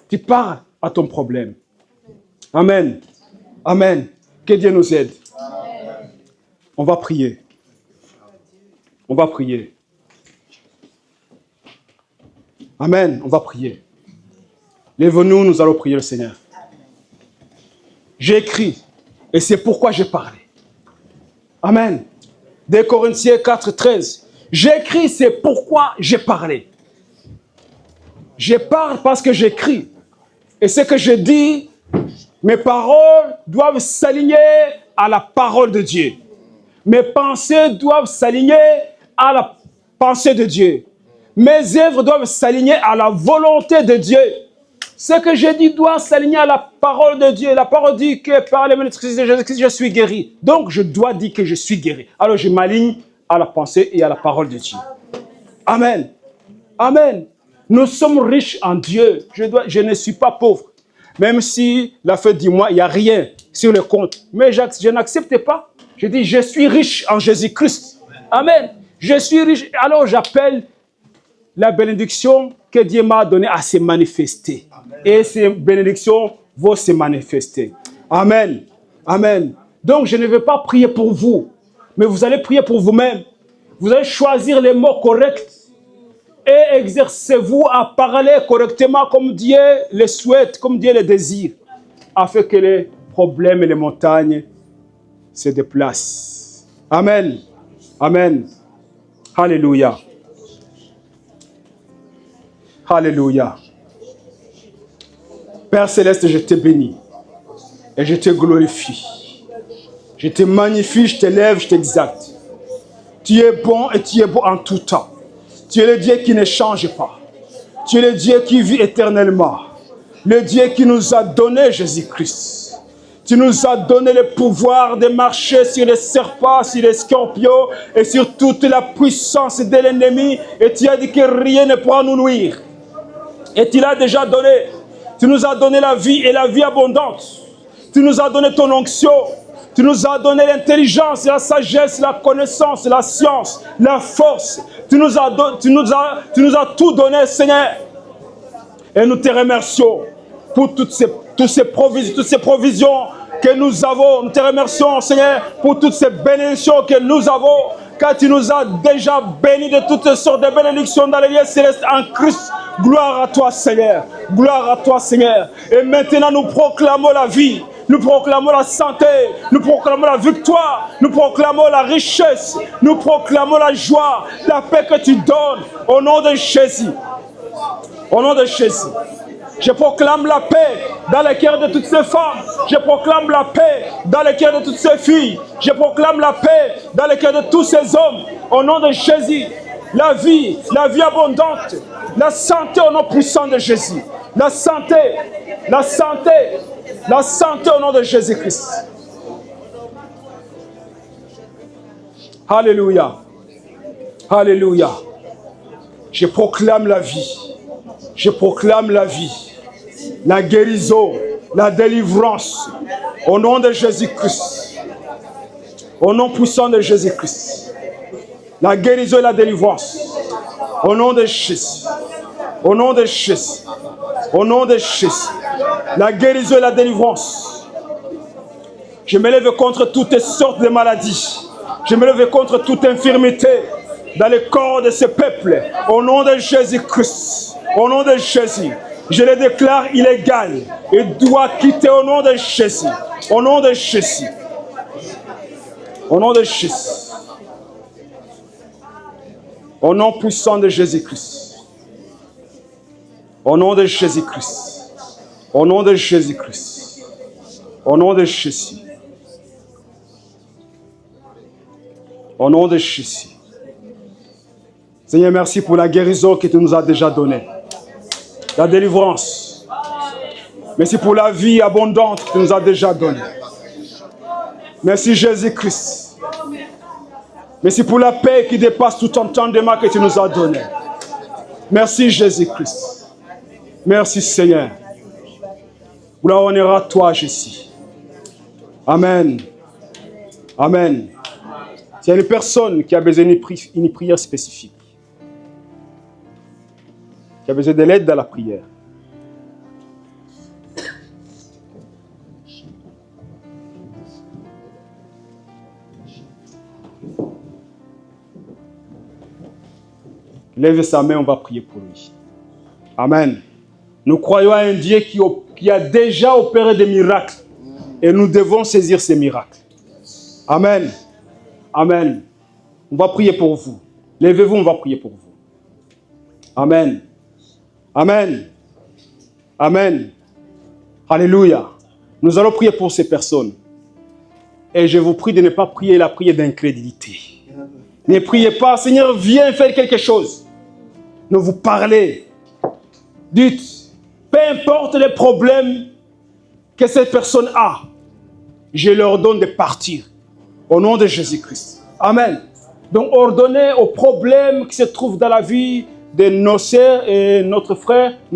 Tu parles à ton problème. Amen. Amen. Que Dieu nous aide. Amen. On va prier. On va prier. Amen. On va prier. Lève-nous, nous allons prier le Seigneur. J'ai écrit, et c'est pourquoi j'ai parlé. Amen. 2 Corinthiens 4, 13. J'écris, c'est pourquoi j'ai parlé. Je parle parce que j'écris. Et ce que je dis, mes paroles doivent s'aligner à la parole de Dieu. Mes pensées doivent s'aligner à la pensée de Dieu. Mes œuvres doivent s'aligner à la volonté de Dieu. Ce que je dis doit s'aligner à la parole de Dieu. La parole dit que par les ministres de Jésus-Christ, je suis guéri. Donc, je dois dire que je suis guéri. Alors, je m'aligne à la pensée et à la parole de Dieu. Amen. Amen. Nous sommes riches en Dieu. Je ne suis pas pauvre. Même si la fête du mois, il n'y a rien sur le compte. Mais je n'accepte pas. Je dis, je suis riche en Jésus-Christ. Amen. Je suis riche. Alors, j'appelle la bénédiction que Dieu m'a donnée à se manifester. Amen. Et ces bénédictions vont se manifester. Amen. Amen. Donc, je ne vais pas prier pour vous, mais vous allez prier pour vous-même. Vous allez choisir les mots corrects et exercez-vous à parler correctement comme Dieu le souhaite, comme Dieu le désire, afin que les problèmes et les montagnes se déplacent. Amen. Amen. Alléluia. Alléluia. Père Céleste, je te bénis et je te glorifie. Je te magnifie, je t'élève, je t'exalte. Tu es bon et tu es beau en tout temps. Tu es le Dieu qui ne change pas. Tu es le Dieu qui vit éternellement. Le Dieu qui nous a donné Jésus-Christ. Tu nous as donné le pouvoir de marcher sur les serpents, sur les scorpions et sur toute la puissance de l'ennemi. Et tu as dit que rien ne pourra nous nuire. Et tu l'as déjà donné. Tu nous as donné la vie et la vie abondante. Tu nous as donné ton onction. Tu nous as donné l'intelligence, la sagesse, la connaissance, la science, la force. Tu nous as tout donné, Seigneur. Et nous te remercions pour toutes ces provisions que nous avons. Nous te remercions, Seigneur, pour toutes ces bénédictions que nous avons, car tu nous as déjà bénis de toutes sortes de bénédictions dans les lieux célestes en Christ. Gloire à toi, Seigneur. Gloire à toi, Seigneur. Et maintenant, nous proclamons la vie. Nous proclamons la santé, nous proclamons la victoire, nous proclamons la richesse, nous proclamons la joie, la paix que tu donnes au nom de Jésus. Au nom de Jésus. Je proclame la paix dans les cœurs de toutes ces femmes. Je proclame la paix dans les cœurs de toutes ces filles. Je proclame la paix dans les cœurs de tous ces hommes. Au nom de Jésus. La vie abondante, la santé au nom puissant de Jésus. La santé, la santé. La santé au nom de Jésus-Christ. Alléluia. Alléluia. Je proclame la vie. Je proclame la vie. La guérison, la délivrance. Au nom de Jésus-Christ. Au nom puissant de Jésus-Christ. La guérison et la délivrance. Au nom de Jésus. Au nom de Jésus. Au nom de Jésus. La guérison et la délivrance. Je me lève contre toutes sortes de maladies. Je me lève contre toute infirmité dans le corps de ce peuple. Au nom de Jésus-Christ. Au nom de Jésus. Je le déclare illégal. Il doit quitter au nom de Jésus. Au nom de Jésus. Au nom de Jésus. Au nom puissant de Jésus-Christ. Au nom de Jésus-Christ. Au nom de Jésus-Christ. Au nom de Jésus. Au nom de Jésus. Seigneur, merci pour la guérison que tu nous as déjà donnée. La délivrance. Merci pour la vie abondante que tu nous as déjà donnée. Merci Jésus-Christ. Merci pour la paix qui dépasse tout entendement que tu nous as donné. Merci Jésus-Christ. Merci Seigneur. Gloire honneur à toi, Jésus. Amen. Amen. S'il y a une personne qui a besoin d'une prière spécifique, qui a besoin de l'aide dans la prière, lève sa main, on va prier pour lui. Amen. Nous croyons à un Dieu qui a déjà opéré des miracles. Et nous devons saisir ces miracles. Amen. Amen. On va prier pour vous. Levez-vous, on va prier pour vous. Amen. Amen. Amen. Alléluia. Nous allons prier pour ces personnes. Et je vous prie de ne pas prier la prière d'incrédulité. Ne priez pas, Seigneur, viens faire quelque chose. Ne vous parlez. Dites, peu importe les problèmes que cette personne a, je leur donne de partir. Au nom de Jésus-Christ. Amen. Donc, ordonnez aux problèmes qui se trouvent dans la vie de nos sœurs et nos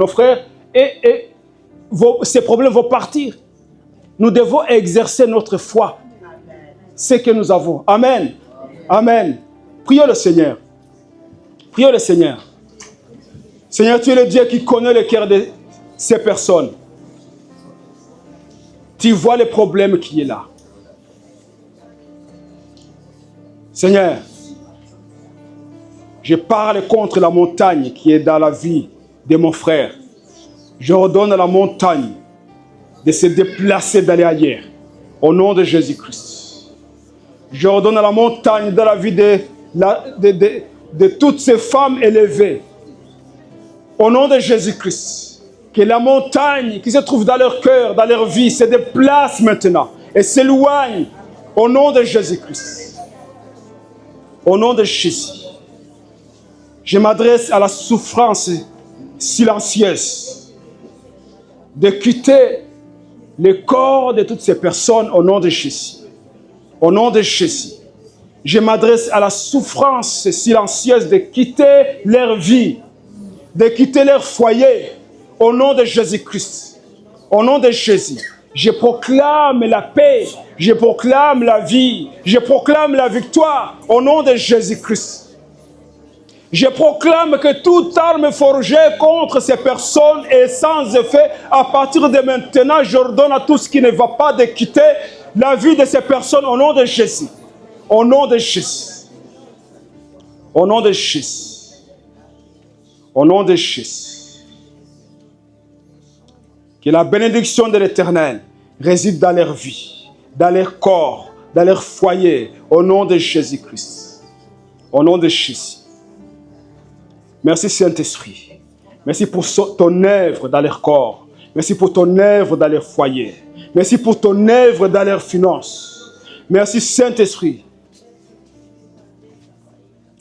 frères, et ces problèmes vont partir. Nous devons exercer notre foi. Ce que nous avons. Amen. Amen. Prions le Seigneur. Prions le Seigneur. Seigneur, tu es le Dieu qui connaît le cœur de ces personnes. Tu vois le problème qui est là. Seigneur, je parle contre la montagne qui est dans la vie de mon frère. Je ordonne à la montagne de se déplacer, d'aller ailleurs. Au nom de Jésus-Christ. Je ordonne à la montagne dans la vie de toutes ces femmes élevées. Au nom de Jésus-Christ. Que la montagne qui se trouve dans leur cœur, dans leur vie, se déplace maintenant et s'éloigne. Au nom de Jésus-Christ. Au nom de Jésus. Je m'adresse à la souffrance silencieuse de quitter le corps de toutes ces personnes au nom de Jésus. Au nom de Jésus. Je m'adresse à la souffrance silencieuse de quitter leur vie, de quitter leur foyer, au nom de Jésus-Christ. Au nom de Jésus. Je proclame la paix, je proclame la vie, je proclame la victoire, au nom de Jésus-Christ. Je proclame que toute arme forgée contre ces personnes est sans effet. À partir de maintenant, j'ordonne à tout ce qui ne va pas de quitter la vie de ces personnes au nom de Jésus. Au nom de Jésus. Au nom de Jésus. Au nom de Jésus. Que la bénédiction de l'Éternel réside dans leur vie, dans leur corps, dans leur foyer, au nom de Jésus-Christ. Au nom de Jésus. Merci Saint-Esprit. Merci pour ton œuvre dans leur corps. Merci pour ton œuvre dans leur foyer. Merci pour ton œuvre dans leurs finances. Merci Saint-Esprit.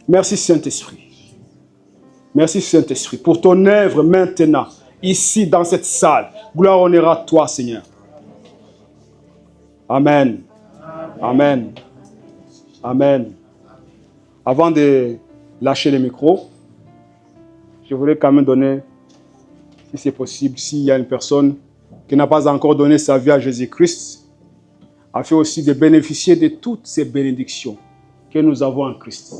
Merci Saint-Esprit. Merci Saint-Esprit pour ton œuvre maintenant, ici dans cette salle. Gloire, honneur à toi Seigneur. Amen. Amen. Amen. Avant de lâcher le micro, je voudrais quand même donner, si c'est possible, s'il y a une personne qui n'a pas encore donné sa vie à Jésus-Christ, afin aussi de bénéficier de toutes ces bénédictions que nous avons en Christ.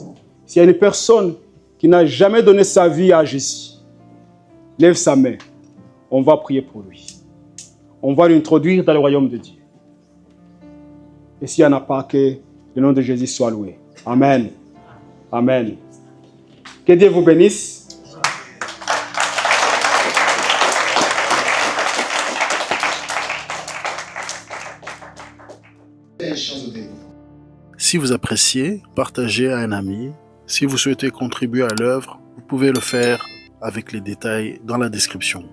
S'il y a une personne qui n'a jamais donné sa vie à Jésus, lève sa main. On va prier pour lui. On va l'introduire dans le royaume de Dieu. Et s'il n'y en a pas, que le nom de Jésus soit loué. Amen. Amen. Que Dieu vous bénisse. Si vous appréciez, partagez à un ami. Si vous souhaitez contribuer à l'œuvre, vous pouvez le faire avec les détails dans la description.